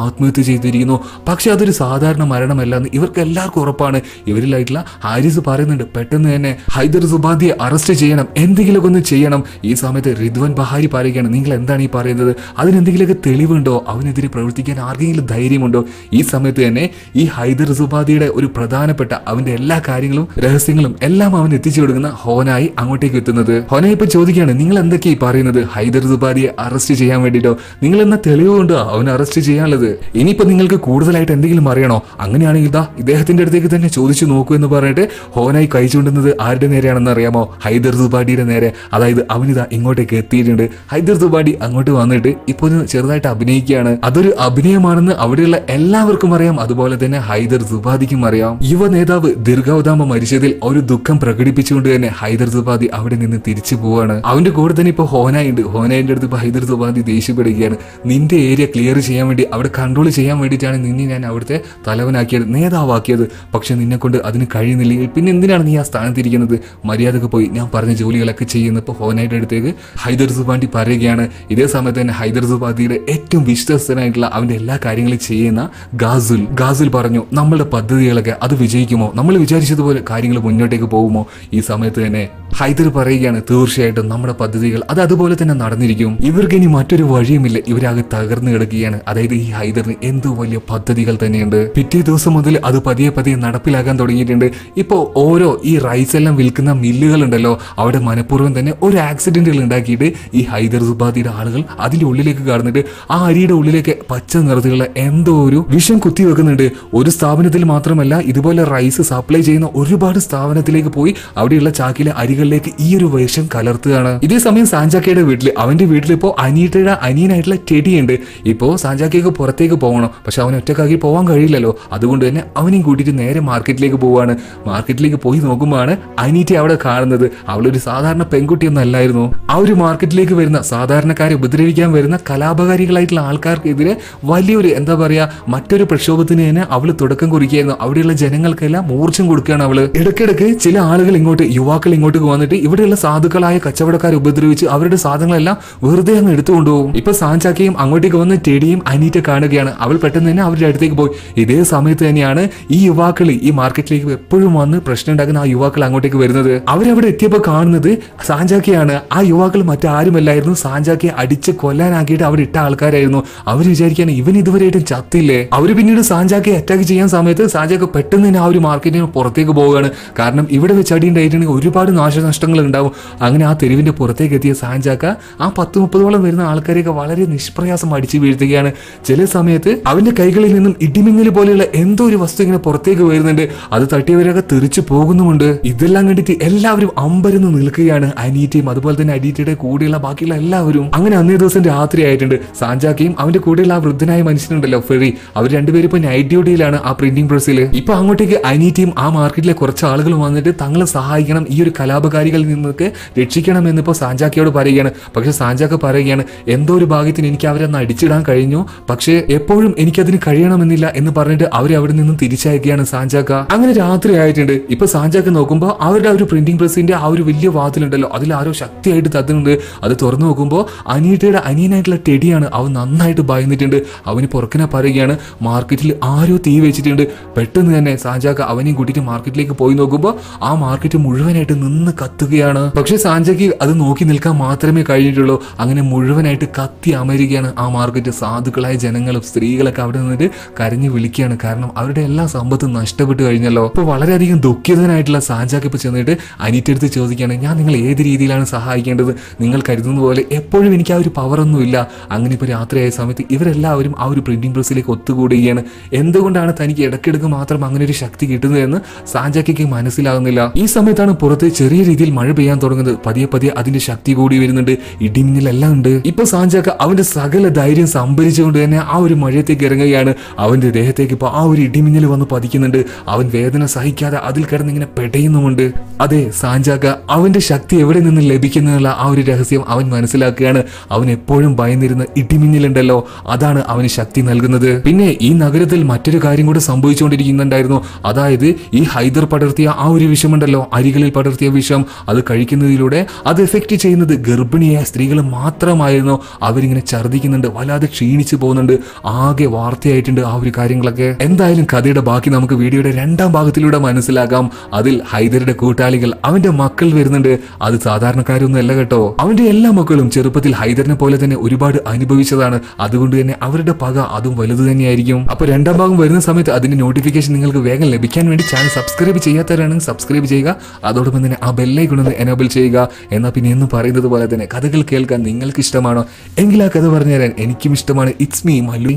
ആത്മഹത്യ ചെയ്തിരിക്കുന്നു. പക്ഷെ അതൊരു സാധാരണ മരണമല്ലെന്ന് ഇവർക്ക് എല്ലാവർക്കും ഉറപ്പാണ്. ഇവരിലായിട്ടുള്ള ഹാരിസ് പറയുന്നുണ്ട്, പെട്ടെന്ന് തന്നെ ഹൈദർ സുബാദിയെ അറസ്റ്റ് ചെയ്യണം, എന്തെങ്കിലുമൊക്കെ ഒന്ന് ചെയ്യണം. ഈ സമയത്ത് റിദ്വാൻ ബഹാരി പറയുകയാണ്, നിങ്ങൾ എന്താണ് ഈ പറയുന്നത്? അതിനെന്തെങ്കിലുമൊക്കെ തെളിവുണ്ടോ? അവനെതിരെ പ്രവർത്തിക്കാൻ ആർക്കെങ്കിലും ധൈര്യമുണ്ടോ? ഈ സമയത്ത് തന്നെ ഈ ഹൈദർ സുബാദിയുടെ ഒരു പ്രധാനപ്പെട്ട അവന്റെ എല്ലാ കാര്യങ്ങളും രഹസ്യങ്ങളും എല്ലാം അവൻ എത്തിച്ചു കൊടുക്കുന്ന ഹോനായി അങ്ങോട്ടേക്ക് എത്തുന്നത്. ഹോനായി ഇപ്പൊ ചോദിക്കുകയാണ്, നിങ്ങൾ എന്തൊക്കെയായി പറയുന്നത്? ഹൈദർ സുബാദിയെ അറസ്റ്റ് ചെയ്യാൻ വേണ്ടിട്ടോ? നിങ്ങൾ എന്ന തെളിവുകൊണ്ടോ അവൻ അറസ്റ്റ് ചെയ്യാനുള്ളത്? ഇനിയിപ്പോ നിങ്ങൾക്ക് കൂടുതലായിട്ട് എന്തെങ്കിലും അറിയണോ? അങ്ങനെയാണെങ്കിൽ ഇതാ ഇദ്ദേഹത്തിന്റെ അടുത്തേക്ക് തന്നെ ചോദിച്ചു നോക്കൂ എന്ന് പറഞ്ഞിട്ട് ഹോനായി കൈ ചൂണ്ടുന്നത് ആരുടെ നേരെയാണെന്ന് അറിയാമോ? ഹൈദർ സുബാഡിയുടെ നേരെ. അതായത് അവനിതാ ഇങ്ങോട്ടേക്ക് എത്തിയിട്ടുണ്ട്. ഹൈദർ സുബാഡി അങ്ങോട്ട് വന്നിട്ട് ഇപ്പൊ ചെറുതായിട്ട് അഭിനയിക്കുകയാണ്. അതൊരു അഭിനയമാണെന്ന് എന്താണെന്ന് അവിടെയുള്ള എല്ലാവർക്കും അറിയാം. അതുപോലെ തന്നെ ഹൈദർ സുബാദിക്കും അറിയാം. യുവ നേതാവ് ദീർഘാവതാമ മരിച്ചതിൽ ഒരു ദുഃഖം പ്രകടിപ്പിച്ചുകൊണ്ട് തന്നെ ഹൈദർ സുബാദി അവിടെ നിന്ന് തിരിച്ചു പോവാണ്. അവന്റെ കൂടെ തന്നെ ഇപ്പൊ ഹോനായുണ്ട്. ഹോനായിന്റെ അടുത്ത് ഇപ്പൊ ഹൈദർ സുബാദി ദേഷ്യപ്പെടുകയാണ്. നിന്റെ ഏരിയ ക്ലിയർ ചെയ്യാൻ വേണ്ടി, അവിടെ കൺട്രോൾ ചെയ്യാൻ വേണ്ടിയിട്ടാണ് നിന്നെ ഞാൻ അവിടുത്തെ തലവനാക്കിയത്, നേതാവാക്കിയത്. പക്ഷെ നിന്നെ കൊണ്ട് അതിന് കഴിയുന്നില്ലെങ്കിൽ പിന്നെ എന്തിനാണ് നീ ആ സ്ഥാനത്തിരിക്കുന്നത്? മര്യാദക്ക് പോയി ഞാൻ പറഞ്ഞ ജോലികളൊക്കെ ചെയ്യുന്ന ഇപ്പൊ ഹോനായുടെ അടുത്തേക്ക് ഹൈദർ സുബാദി പറയുകയാണ്. ഇതേ സമയത്ത് തന്നെ ഹൈദർ സുബാദിയുടെ ഏറ്റവും വിശ്വസ്തനായിട്ടുള്ള അവന്റെ എല്ലാ കാര്യങ്ങളും ചെയ്യുന്ന ഗാസുൽ പറഞ്ഞു, നമ്മളുടെ പദ്ധതികളൊക്കെ അത് വിജയിക്കുമോ? നമ്മൾ വിചാരിച്ചതുപോലെ കാര്യങ്ങൾ മുന്നോട്ടേക്ക് പോകുമോ? ഈ സമയത്ത് തന്നെ ഹൈദർ പറയുകയാണ്, തീർച്ചയായിട്ടും നമ്മുടെ പദ്ധതികൾ അത് അതുപോലെ തന്നെ നടന്നിരിക്കും. ഇവർക്ക് ഇനി മറ്റൊരു വഴിയുമില്ല. ഇവരാകെ തകർന്നു കിടക്കുകയാണ്. അതായത് ഈ ഹൈദറിന് എന്തോ വലിയ പദ്ധതികൾ തന്നെയുണ്ട്. പിറ്റേ ദിവസം മുതൽ അത് പതിയെ പതിയെ നടപ്പിലാക്കാൻ തുടങ്ങിയിട്ടുണ്ട്. ഇപ്പോൾ ഓരോ ഈ റൈസ് എല്ലാം വിൽക്കുന്ന മില്ലുകൾ ഉണ്ടല്ലോ, അവിടെ മനഃപൂർവ്വം തന്നെ ഒരു ആക്സിഡന്റുകൾ ഉണ്ടാക്കിയിട്ട് ഈ ഹൈദർ സുബാദിയുടെ ആളുകൾ അതിന്റെ ഉള്ളിലേക്ക് കടന്നിട്ട് ആ അരിയുടെ ഉള്ളിലേക്ക് പച്ച നിറത്തിലുള്ള എന്തോ ഒരു വിഷം കുത്തിവെക്കുന്നുണ്ട്. ഒരു സ്ഥാപനത്തിൽ മാത്രമല്ല, ഇതുപോലെ റൈസ് സപ്ലൈ ചെയ്യുന്ന ഒരുപാട് സ്ഥാപനത്തിലേക്ക് പോയി അവിടെയുള്ള ചാക്കിലെ അരികളിലേക്ക് ഈ ഒരു വിഷം കലർത്തുകയാണ്. ഇതേ സമയം സാഞ്ചാക്കയുടെ വീട്ടിൽ, അവന്റെ വീട്ടിൽ ഇപ്പോൾ അനീറ്റയുടെ അനിയനായിട്ടുള്ള ടെഡി ഉണ്ട്. ഇപ്പോ സാഞ്ചാക്കയ്ക്ക് പുറത്തേക്ക് പോകണം. പക്ഷെ അവൻ ഒറ്റക്കാക്കി പോകാൻ കഴിയില്ലല്ലോ. അതുകൊണ്ട് തന്നെ അവനെയും കൂട്ടിയിട്ട് നേരെ മാർക്കറ്റിലേക്ക് പോവാണ്. മാർക്കറ്റിലേക്ക് പോയി നോക്കുമ്പോഴാണ് അനീറ്റ അവിടെ കാണുന്നത്. അവളൊരു സാധാരണ പെൺകുട്ടിയൊന്നും അല്ലായിരുന്നു. ആ ഒരു മാർക്കറ്റിലേക്ക് വരുന്ന സാധാരണക്കാരെ ഉപദ്രവിക്കാൻ വരുന്ന കലാപകാരികളായിട്ടുള്ള ആൾക്കാർക്കെതിരെ വലിയൊരു എന്താ പറയാ മറ്റൊരു പ്രക്ഷോഭത്തിന് തന്നെ അവള് തുടക്കം കുറിക്കുകയായിരുന്നു. അവിടെയുള്ള ജനങ്ങൾക്കെല്ലാം ഊർജ്ജം കൊടുക്കുകയാണ് അവള്. ഇടയ്ക്കിടയ്ക്ക് ചില ആളുകൾ യുവാക്കൾ ഇങ്ങോട്ട് വന്നിട്ട് ഇവിടെയുള്ള സാധുക്കളായ കച്ചവടക്കാരെ ഉപദ്രവിച്ച് അവരുടെ സാധനങ്ങളെല്ലാം വെറുതെ അങ്ങ് എടുത്തുകൊണ്ടുപോകും. ഇപ്പൊ സാഞ്ചാക്കയും അങ്ങോട്ടേക്ക് വന്ന് ടെഡിയും അനീറ്റ കാണുകയാണ്. അവൾ പെട്ടെന്ന് തന്നെ അവരുടെ അടുത്തേക്ക് പോയി. ഇതേ സമയത്ത് തന്നെയാണ് ഈ യുവാക്കൾ ഈ മാർക്കറ്റിലേക്ക് എപ്പോഴും വന്ന് പ്രശ്നം ഉണ്ടാക്കുന്ന ആ യുവാക്കൾ അങ്ങോട്ടേക്ക് വരുന്നത്. അവരവിടെ എത്തിയപ്പോൾ കാണുന്നത് സാഞ്ചാക്കയാണ്. ആ യുവാക്കൾ മറ്റാരുമല്ലായിരുന്നു, സാഞ്ചാക്കയെ അടിച്ച് കൊല്ലാനാക്കിയിട്ട് അവിടെ ഇട്ട ആൾക്കാരായിരുന്നു. അവർ വിചാരിക്കാണ് ഇവൻ ഇതുവരെയായിട്ടും ചത്തില്ലേ. അവര് പിന്നീട് സാഞ്ചാക്കയെ അറ്റാക്ക് ചെയ്യാൻ സമയത്ത് സാഞ്ചാക്ക പെട്ടെന്ന് തന്നെ ആ ഒരു മാർക്കറ്റിന് പുറത്തേക്ക് പോവുകയാണ്. കാരണം ഇവിടെ വെച്ച് അടിയുണ്ടായിട്ടുണ്ടെങ്കിൽ ഒരുപാട് നാശനഷ്ടങ്ങൾ ഉണ്ടാവും. അങ്ങനെ ആ തെരുവിന്റെ പുറത്തേക്ക് എത്തിയ സാഞ്ചാക്ക ആ 10-30ഓളം വരുന്ന ആൾക്കാരെയൊക്കെ വളരെ നിഷ്പ്രയാസം അടിച്ചു വീഴ്ത്തുകയാണ്. ചില സമയത്ത് അവന്റെ കൈകളിൽ നിന്നും ഇടിമിന്നൽ പോലെയുള്ള എന്തോ ഒരു വസ്തു ഇങ്ങനെ പുറത്തേക്ക് വരുന്നുണ്ട്. അത് തട്ടിയവരൊക്കെ തെറിച്ചു പോകുന്നുമുണ്ട്. ഇതെല്ലാം കണ്ടിട്ട് എല്ലാവരും അമ്പരന്ന് നിൽക്കുകയാണ്. അനീറ്റയും അതുപോലെ തന്നെ അനീറ്റയുടെ കൂടെയുള്ള ബാക്കിയുള്ള എല്ലാവരും. അങ്ങനെ അന്നേ ദിവസം രാത്രി ആയിട്ടുണ്ട്. സാഞ്ചാക്കയും അവന്റെ കൂടെയുള്ള ആ വൃദ്ധനായ മനുഷ്യനുണ്ടല്ലോ ഫെറി, അവർ രണ്ടുപേരും ഇപ്പൊ നൈറ്റ് ഡ്യൂട്ടിയിലാണ് ആ പ്രിന്റിംഗ് പ്രസ്സിൽ. ഇപ്പൊ അങ്ങോട്ടേക്ക് അനീറ്റയും ആ മാർക്കറ്റിലെ കുറച്ച് ആളുകൾ വന്നിട്ട് തങ്ങളെ സഹായിക്കണം, ഈ ഒരു കലാപകാരികളിൽ നിന്നൊക്കെ രക്ഷിക്കണം എന്നിപ്പോ സാഞ്ചാക്കയോട് പറയുകയാണ്. പക്ഷെ സാഞ്ചാക്ക പറയുകയാണ്, എന്തോ ഒരു ഭാഗ്യത്തിന് എനിക്ക് അവരെ ഒന്ന് അടിച്ചിടാൻ കഴിഞ്ഞു, പക്ഷേ എപ്പോഴും എനിക്കതിന് കഴിയണമെന്നില്ല എന്ന് പറഞ്ഞിട്ട് അവരെ അവിടെ നിന്നും തിരിച്ചയക്കുകയാണ് സാഞ്ചാക്ക. അങ്ങനെ രാത്രി ആയിട്ടുണ്ട്. ഇപ്പൊ സാഞ്ചാക്ക നോക്കുമ്പോൾ അവരുടെ ഒരു പ്രിന്റിംഗ് പ്രസിന്റെ ആ ഒരു വലിയ വാതിലുണ്ടല്ലോ, അതിൽ ആരോ ശക്തിയായിട്ട് തത്തുന്നുണ്ട്. അത് തുറന്നു നോക്കുമ്പോൾ അനീറ്റയുടെ അനിയനായിട്ടുള്ള ടെഡിയാണ്. അവൻ നന്നായിട്ട് ഭയന്നിട്ടുണ്ട്. അവന് പുറക്കിനെ പറയുകയാണ്, മാർക്കറ്റിൽ ആരോ തീ വെച്ചിട്ടുണ്ട്. പെട്ടെന്ന് തന്നെ സാഞ്ചാക്ക അവനെയും കൂട്ടിയിട്ട് മാർക്കറ്റിലേക്ക് പോയി നോക്കുമ്പോൾ ആ മാർക്കറ്റ് മുഴുവനായിട്ട് നിന്ന് കത്തുകയാണ്. പക്ഷെ സാഞ്ചാക്ക് അത് നോക്കി നിൽക്കാൻ മാത്രമേ കഴിഞ്ഞിട്ടുള്ളൂ. അങ്ങനെ മുഴുവനായിട്ട് കത്തി അമരുകയാണ് ആ മാർക്കറ്റ്. സാധുക്കളായ ജനങ്ങളും സ്ത്രീകളൊക്കെ അവിടെ നിന്നിട്ട് കരഞ്ഞു വിളിക്കുകയാണ്. കാരണം അവരുടെ എല്ലാ സമ്പത്തും നഷ്ടപ്പെട്ടു കഴിഞ്ഞല്ലോ. ഇപ്പൊ വളരെയധികം ദുഃഖിതനായിട്ടുള്ള സാഞ്ചാക്ക് ഇപ്പൊ ചെന്നിട്ട് അനീറ്റെടുത്ത് ചോദിക്കുകയാണ്, ഞാൻ നിങ്ങൾ ഏത് രീതിയിലാണ് സഹായിക്കേണ്ടത്? നിങ്ങൾ കരുതുന്ന പോലെ എപ്പോഴും എനിക്ക് ആ ഒരു പവറൊന്നും ഇല്ല. അങ്ങനെ ഇപ്പൊ രാത്രിയായ സമയത്ത് ഇവരെല്ലാവരും ആ ഒരു പ്രിന്റിംഗ് പ്രസ്സിലേക്ക് ഒത്തുകൂടുകയാണ്. എന്തുകൊണ്ടാണ് തനിക്ക് ഇടയ്ക്കിടയ്ക്ക് മാത്രം അങ്ങനെ ഒരു ശക്തി കിട്ടുന്നതെന്ന് സാഞ്ചാക്കയ്ക്ക് മനസ്സിലാകുന്നില്ല. ഈ സമയത്താണ് പുറത്ത് ചെറിയ രീതിയിൽ മഴ പെയ്യാൻ തുടങ്ങുന്നത്. പതിയെ പതിയെ അതിന്റെ ശക്തി കൂടി വരുന്നുണ്ട്. ഇടിമിന്നലെല്ലാം ഉണ്ട്. ഇപ്പൊ സാഞ്ചാക്ക അവന്റെ സകല ധൈര്യം സംഭരിച്ചുകൊണ്ട് തന്നെ ആ ഒരു മഴയത്തേക്ക് ഇറങ്ങുകയാണ്. അവന്റെ ദേഹത്തേക്ക് ഇപ്പൊ ആ ഒരു ഇടിമിന്നൽ വന്ന് പതിക്കുന്നുണ്ട്. അവൻ വേദന സഹിക്കാതെ അതിൽ കിടന്ന് ഇങ്ങനെ പെടയുന്നുമുണ്ട്. അതെ, സാഞ്ചാക്ക അവന്റെ ശക്തി എവിടെ നിന്ന് ലഭിക്കുന്നുള്ള ആ ഒരു രഹസ്യം അവൻ മനസ്സിലാക്കുകയാണ്. അവൻ എപ്പോഴും ഭയന്നിരുന്ന ഇടിമിന്നലുണ്ടല്ലോ, അതാണ് അവന് ശക്തി നൽകുന്നത്. പിന്നെ ഈ നഗരത്തിൽ മറ്റൊരു കാര്യം കൂടെ സംഭവിച്ചുകൊണ്ടിരിക്കുന്നുണ്ടായിരുന്നു. അതായത് ഈ ഹൈദർ പടർത്തിയ ആ ഒരു വിഷമുണ്ടല്ലോ, അരികളിൽ പടർത്തിയ വിഷം, അത് കഴിക്കുന്നതിലൂടെ അത് എഫക്ട് ചെയ്യുന്നത് ഗർഭിണിയായ സ്ത്രീകൾ മാത്രമായിരുന്നു. അവരിങ്ങനെ ഛർദ്ദിക്കുന്നുണ്ട്, വല്ലാതെ ക്ഷീണിച്ചു പോകുന്നുണ്ട്. ആകെ വാർത്തയായിട്ടുണ്ട് ആ ഒരു കാര്യങ്ങളൊക്കെ. എന്തായാലും കഥയുടെ ബാക്കി നമുക്ക് വീഡിയോയുടെ 2ാം ഭാഗത്തിലൂടെ മനസ്സിലാക്കാം. അതിൽ ഹൈദരുടെ കൂട്ടാളികൾ, അവന്റെ മക്കൾ വരുന്നുണ്ട്. അത് സാധാരണക്കാരൊന്നും അല്ല കേട്ടോ. അവന്റെ എല്ലാ മക്കളും ചെറുപ്പത്തിൽ ഹൈദറിനെ പോലെ തന്നെ ഒരുപാട് അനുഭവിച്ചതാണ്. അതുകൊണ്ട് തന്നെ അവരുടെ പക അതും വലുത് തന്നെയായിരിക്കും. അപ്പൊ 2ാം ഭാഗം വരുന്ന സമയത്ത് അതിന്റെ നോട്ടിഫിക്കേഷൻ നിങ്ങൾക്ക് വേഗം ലഭിക്കാൻ വേണ്ടി ചാനൽ സബ്സ്ക്രൈബ് ചെയ്യാത്തവരാണെങ്കിൽ സബ്സ്ക്രൈബ് ചെയ്യുക. അതോടൊപ്പം തന്നെ ആ ബെല്ലൈക്കൺ ഒന്ന് എനേബിൾ ചെയ്യുക. എന്നാൽ പിന്നെ എന്നും പറയുന്നത് പോലെ തന്നെ കഥകൾ കേൾക്കാൻ നിങ്ങൾക്ക് ഇഷ്ടമാണോ എങ്കിൽ ആ കഥ പറഞ്ഞു തരാൻ എനിക്കും ഇഷ്ടമാണ്. It's me Mallu.